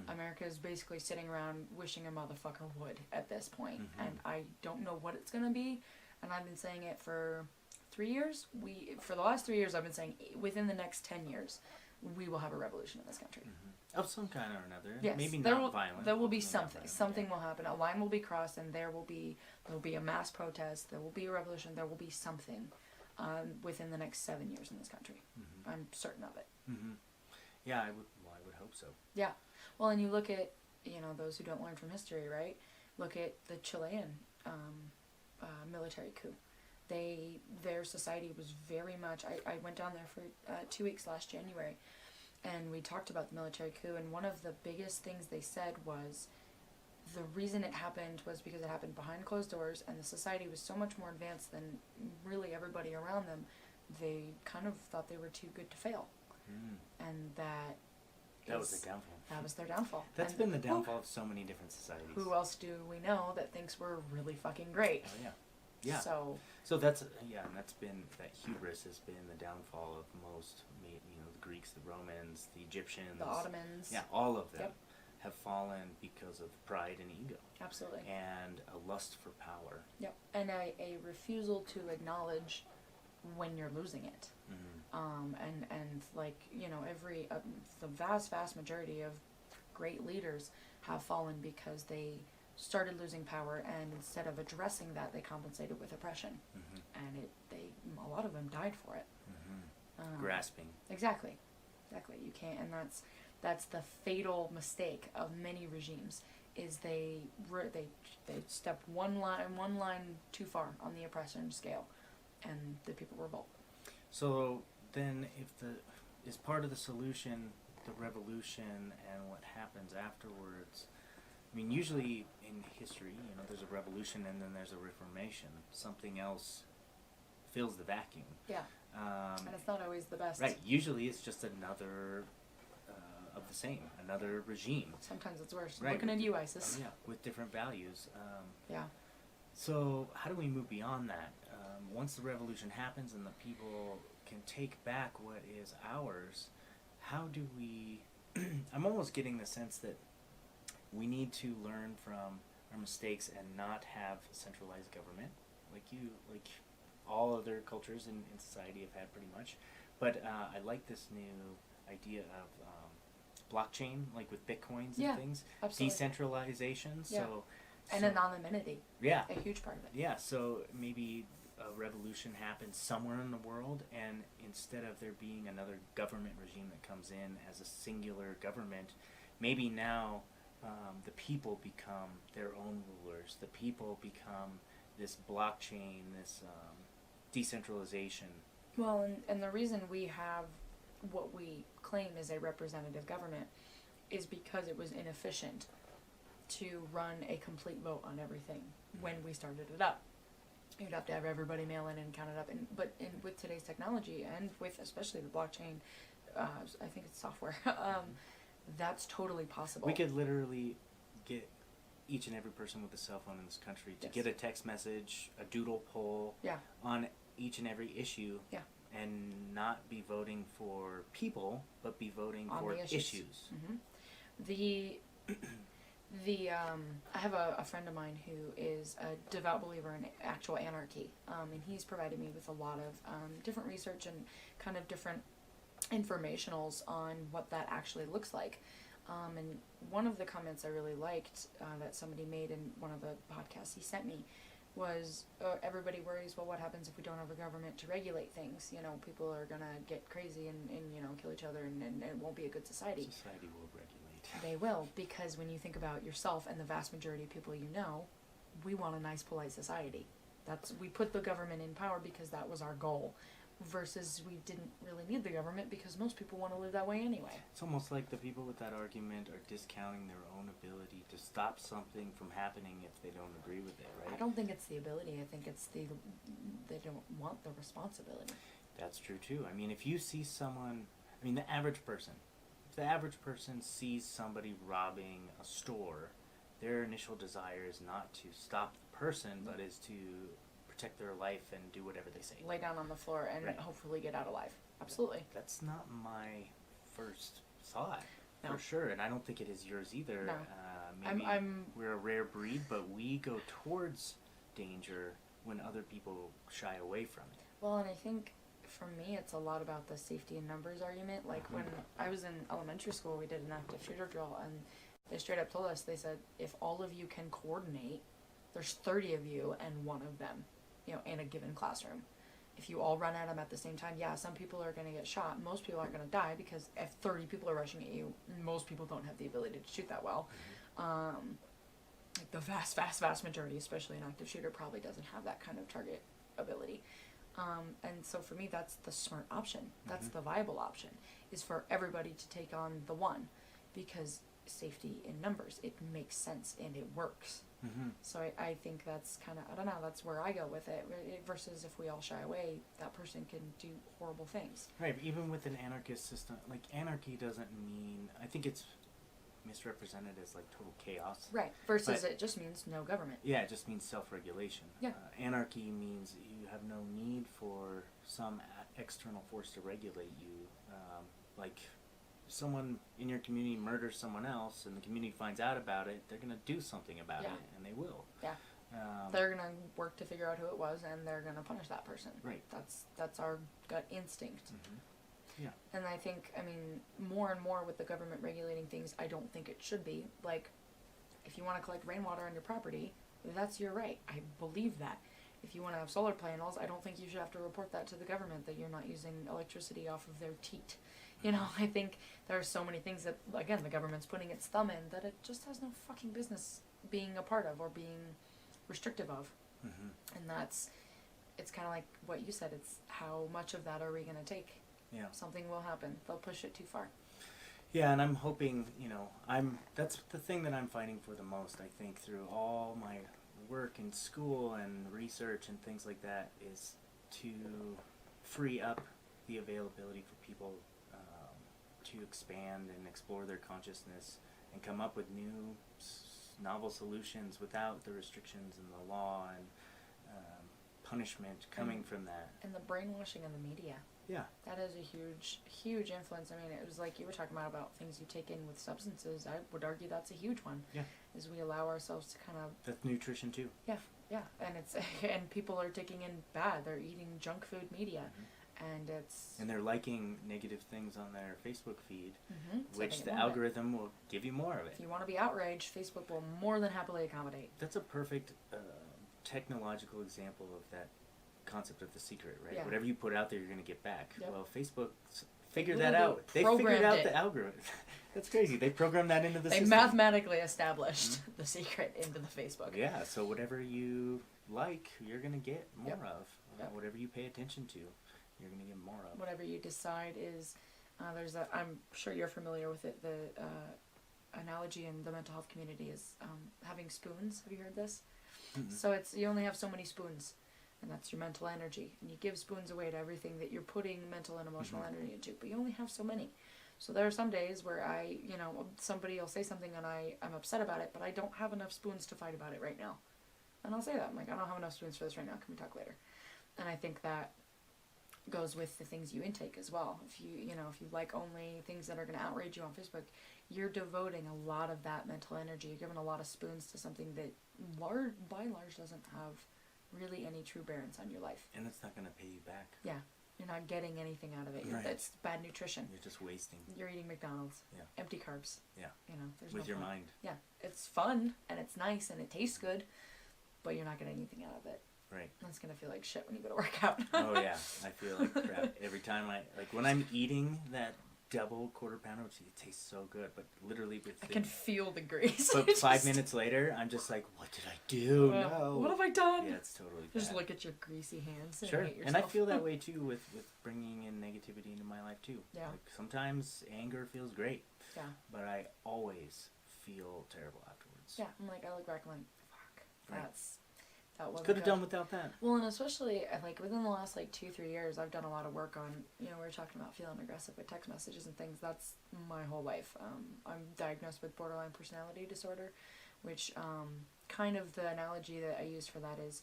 America is basically sitting around wishing a motherfucker would at this point. And I don't know what it's going to be. And I've been saying it for 3 years. For the last 3 years, I've been saying within the next 10 years, we will have a revolution in this country. Of some kind or another. Yes, Maybe not violent. There will be something. Something will happen. A line will be crossed, and there will be a mass protest. There will be a revolution. There will be something within the next 7 years in this country. I'm certain of it. Yeah, I would hope so. Yeah. Well, and you look at, you know, those who don't learn from history, right? Look at the Chilean military coup. Their society was very much... I went down there for 2 weeks last January, and we talked about the military coup, and one of the biggest things they said was the reason it happened was because it happened behind closed doors, and the society was so much more advanced than really everybody around them. They kind of thought they were too good to fail. And that was their downfall. That was their downfall. That's been the downfall of so many different societies. Who else do we know that thinks we're really fucking great? Oh, yeah. Yeah. So that's, and that's been, that hubris has been the downfall of most, you know, the Greeks, the Romans, the Egyptians. The Ottomans. Yeah, all of them have fallen because of pride and ego. Absolutely. And a lust for power. Yep. And a refusal to acknowledge when you're losing it. And like, you know, the vast majority of great leaders have fallen because they started losing power, and instead of addressing that, they compensated with oppression. And a lot of them died for it. Grasping. Exactly. You can't, and that's the fatal mistake of many regimes, is they step one line too far on the oppression scale, and the people revolt. So then, is part of the solution the revolution and what happens afterwards? I mean, usually in history, you know, there's a revolution and then there's a reformation. Something else fills the vacuum. Yeah. And it's not always the best. Right. Usually it's just another of the same, another regime. Sometimes it's worse. Right. Looking at you, ISIS. Oh, yeah, with different values. Yeah. So how do we move beyond that? Once the revolution happens and the people can take back what is ours, how do we... I'm almost getting the sense that we need to learn from our mistakes and not have centralized government, like all other cultures in society have had pretty much. But I like this new idea of blockchain, like with bitcoins and things. Absolutely. Decentralization. Yeah. And anonymity. Yeah. A huge part of it. Yeah, so maybe a revolution happens somewhere in the world, and instead of there being another government regime that comes in as a singular government, maybe now the people become their own rulers. The people become this blockchain, this decentralization. Well, and the reason we have what we claim is a representative government is because it was inefficient to run a complete vote on everything when we started it up. You'd have to have everybody mail in and count it up. But with today's technology and with especially the blockchain, I think it's software, that's totally possible. We could literally get each and every person with a cell phone in this country to Yes. get a text message, a doodle poll Yeah. on each and every issue. Yeah. And not be voting for people, but be voting On for the issues. I have a friend of mine who is a devout believer in actual anarchy, and he's provided me with a lot of different research and kind of different informationals on what that actually looks like. And one of the comments I really liked that somebody made in one of the podcasts he sent me was everybody worries, well, what happens if we don't have a government to regulate things? You know, people are going to get crazy and you know, kill each other, and it won't be a good society. Society will regulate. They will, because when you think about yourself and the vast majority of people you know, we want a nice, polite society. We put the government in power because that was our goal, versus we didn't really need the government because most people want to live that way anyway. It's almost like the people with that argument are discounting their own ability to stop something from happening if they don't agree with it, right? I don't think it's the ability. I think it's they don't want the responsibility. That's true too. I mean, if you see someone, I mean, the average person, if the average person sees somebody robbing a store, their initial desire is not to stop the person, but is to protect their life and do whatever they say. Lay down on the floor and Right. hopefully get out alive. Absolutely. That's not my first thought, No. for sure, and I don't think it is yours either. No. Maybe I'm we're a rare breed, but we go towards danger when other people shy away from it. Well, and I think for me, it's a lot about the safety in numbers argument. Like when I was in elementary school, we did an active shooter drill, and they straight up told us, they said, if all of you can coordinate, there's 30 of you and one of them, you know, in a given classroom. If you all run at them at the same time, yeah, some people are going to get shot. Most people aren't going to die because if 30 people are rushing at you, most people don't have the ability to shoot that well. Like the vast majority, especially an active shooter, probably doesn't have that kind of target ability. And so for me, that's the smart option. That's the viable option, is for everybody to take on the one, because safety in numbers, it makes sense and it works. So I think that's kind of, I don't know, that's where I go with it, versus if we all shy away, that person can do horrible things. Right, even with an anarchist system, like anarchy doesn't mean, I think it's misrepresented as like total chaos. Right, versus But- it just means no government. Yeah, it just means self-regulation. Yeah. Anarchy means you have no need for some external force to regulate you. Like, if someone in your community murders someone else and the community finds out about it, they're going to do something about Yeah. it, and they will. Yeah. They're gonna work to figure out who it was, and they're gonna punish that person. Right. That's our gut instinct. Yeah. And I think, I mean, more and more with the government regulating things, I don't think it should be. Like, if you want to collect rainwater on your property, that's your right. I believe that. If you want to have solar panels, I don't think you should have to report that to the government that you're not using electricity off of their teat. You know, I think there are so many things that, again, the government's putting its thumb in that it just has no fucking business being a part of or being restrictive of. And it's kind of like what you said, it's how much of that are we going to take? Yeah. Something will happen. They'll push it too far. Yeah, and I'm hoping, that's the thing that I'm fighting for the most, I think, through all my work in school and research and things like that, is to free up the availability for people to expand and explore their consciousness and come up with new novel solutions without the restrictions and the law and punishment coming from that. And the brainwashing in the media. Yeah. That is a huge influence. I mean, it was like you were talking about things you take in with substances. I would argue that's a huge one. Yeah. Is we allow ourselves to kind of... That's nutrition too. Yeah. And it's and people are taking in bad. They're eating junk food media. And it's... And they're liking negative things on their Facebook feed, so which they the want it. algorithm will give you more of it. If you want to be outraged, Facebook will more than happily accommodate. That's a perfect technological example of that concept of The Secret, right? Yeah. Whatever you put out there, you're going to get back. Yep. Well, Facebook figured Literally that out. They figured programmed out it. the algorithm. That's crazy. They programmed that into the They system. mathematically established The Secret into the Facebook. Yeah, so whatever you like, you're going to get more Yep. of. Yep. Whatever you pay attention to, you're going to get more of. Whatever you decide is... there's a... I'm sure you're familiar with it. The analogy in the mental health community is having spoons. Have you heard this? So it's you only have so many spoons, and that's your mental energy. And you give spoons away to everything that you're putting mental and emotional energy into, but you only have so many. So there are some days where somebody will say something and I'm upset about it, but I don't have enough spoons to fight about it right now. And I'll say that. I'm like, I don't have enough spoons for this right now. Can we talk later? And I think that goes with the things you intake as well. If you like only things that are going to outrage you on Facebook, you're devoting a lot of that mental energy. You're giving a lot of spoons to something that by and large doesn't have really any true bearance on your life. And it's not going to pay you back. Yeah. You're not getting anything out of it. Right. It's bad nutrition. You're just wasting. You're eating McDonald's. Yeah. Empty carbs. Yeah. There's with no your fun. mind. Yeah. It's fun and it's nice and it tastes good, but you're not getting anything out of it. Right. It's going to feel like shit when you go to work out. Oh yeah, I feel like crap every time when I'm eating that double quarter pounder, which it tastes so good, but literally I can feel the grease. But 5 minutes later, I'm just like, what did I do? No. What have I done? Yeah, it's totally Just bad. look at your greasy hands and Sure, hate yourself. and I feel that way too with bringing in negativity into my life too. Yeah. Like sometimes anger feels great. Yeah. But I always feel terrible afterwards. Yeah, I'm like, I look back and I'm like, fuck, Right. that wasn't Could have good. done without that. Well, and especially like within the last 2-3 years, I've done a lot of work on, we were talking about feeling aggressive with text messages and things. That's my whole life. I'm diagnosed with borderline personality disorder, which kind of the analogy that I use for that is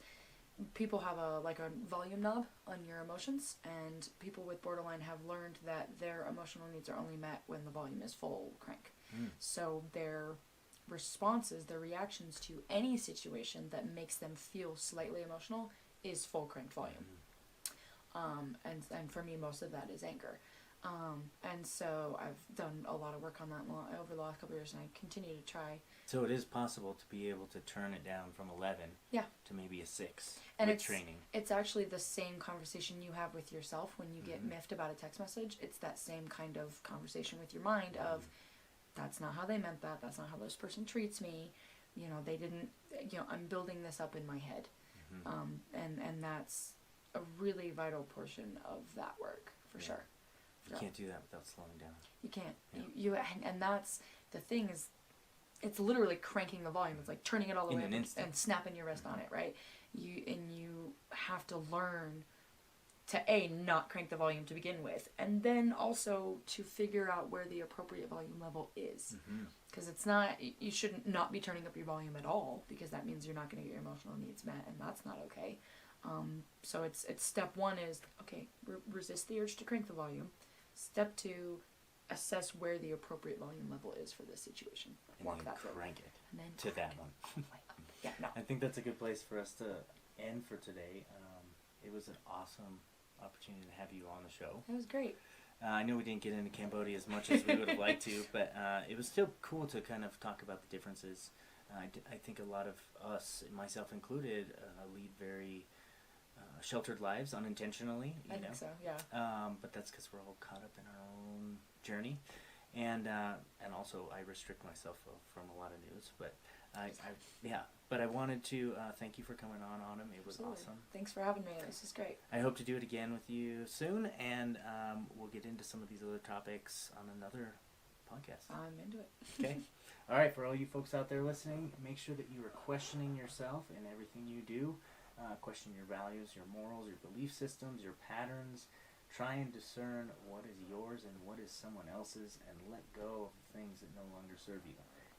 people have a volume knob on your emotions, and people with borderline have learned that their emotional needs are only met when the volume is full crank. So their responses, their reactions to any situation that makes them feel slightly emotional is full cranked volume. And for me, most of that is anger. And so I've done a lot of work on that over the last couple of years, and I continue to try. So it is possible to be able to turn it down from 11 to maybe a 6 and with it's, training. It's actually the same conversation you have with yourself when you get miffed about a text message. It's that same kind of conversation with your mind of, that's not how they meant that. That's not how this person treats me. They didn't, I'm building this up in my head. And that's a really vital portion of that work, for sure. You can't do that without slowing down. You can't. Yeah. And that's the thing is, it's literally cranking the volume. It's like turning it all the way up and snapping your wrist on it, right? You have to learn to not crank the volume to begin with, and then also to figure out where the appropriate volume level is, because it's not, you shouldn't not be turning up your volume at all, because that means you're not going to get your emotional needs met, and that's not okay. So it's step one is resist the urge to crank the volume. Step two, assess where the appropriate volume level is for this situation. And Walk then that through. crank it And then to that crank one. Yeah, no. I think that's a good place for us to end for today. It was an awesome opportunity to have you on the show. It was great. I know we didn't get into Cambodia as much as we would have liked to, but it was still cool to kind of talk about the differences. I think a lot of us, myself included, lead very sheltered lives unintentionally. I think so, yeah. But that's because we're all caught up in our own journey, and also I restrict myself from a lot of news. But But I wanted to thank you for coming on, Autumn. It was awesome. Thanks for having me. This is great. I hope to do it again with you soon, and we'll get into some of these other topics on another podcast. I'm into it. Okay. All right, for all you folks out there listening, make sure that you are questioning yourself in everything you do. Question your values, your morals, your belief systems, your patterns. Try and discern what is yours and what is someone else's, and let go of the things that no longer serve you.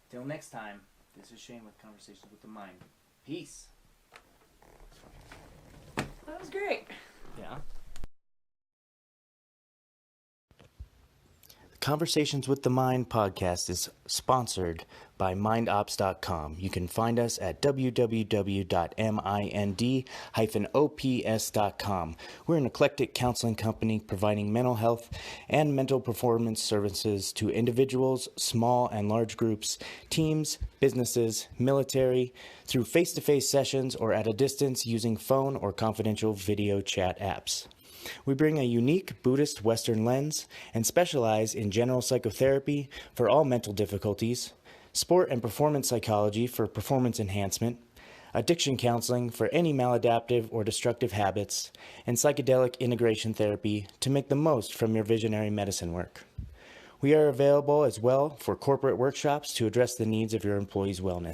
Till next time, this is Shane with Conversations with the Mind. Peace. That was great. Yeah. Conversations with the Mind podcast is sponsored by mindops.com. You can find us at www.mind-ops.com. We're an eclectic counseling company providing mental health and mental performance services to individuals, small and large groups, teams, businesses, military, through face-to-face sessions or at a distance using phone or confidential video chat apps. We bring a unique Buddhist Western lens and specialize in general psychotherapy for all mental difficulties, sport and performance psychology for performance enhancement, addiction counseling for any maladaptive or destructive habits, and psychedelic integration therapy to make the most from your visionary medicine work. We are available as well for corporate workshops to address the needs of your employees' wellness.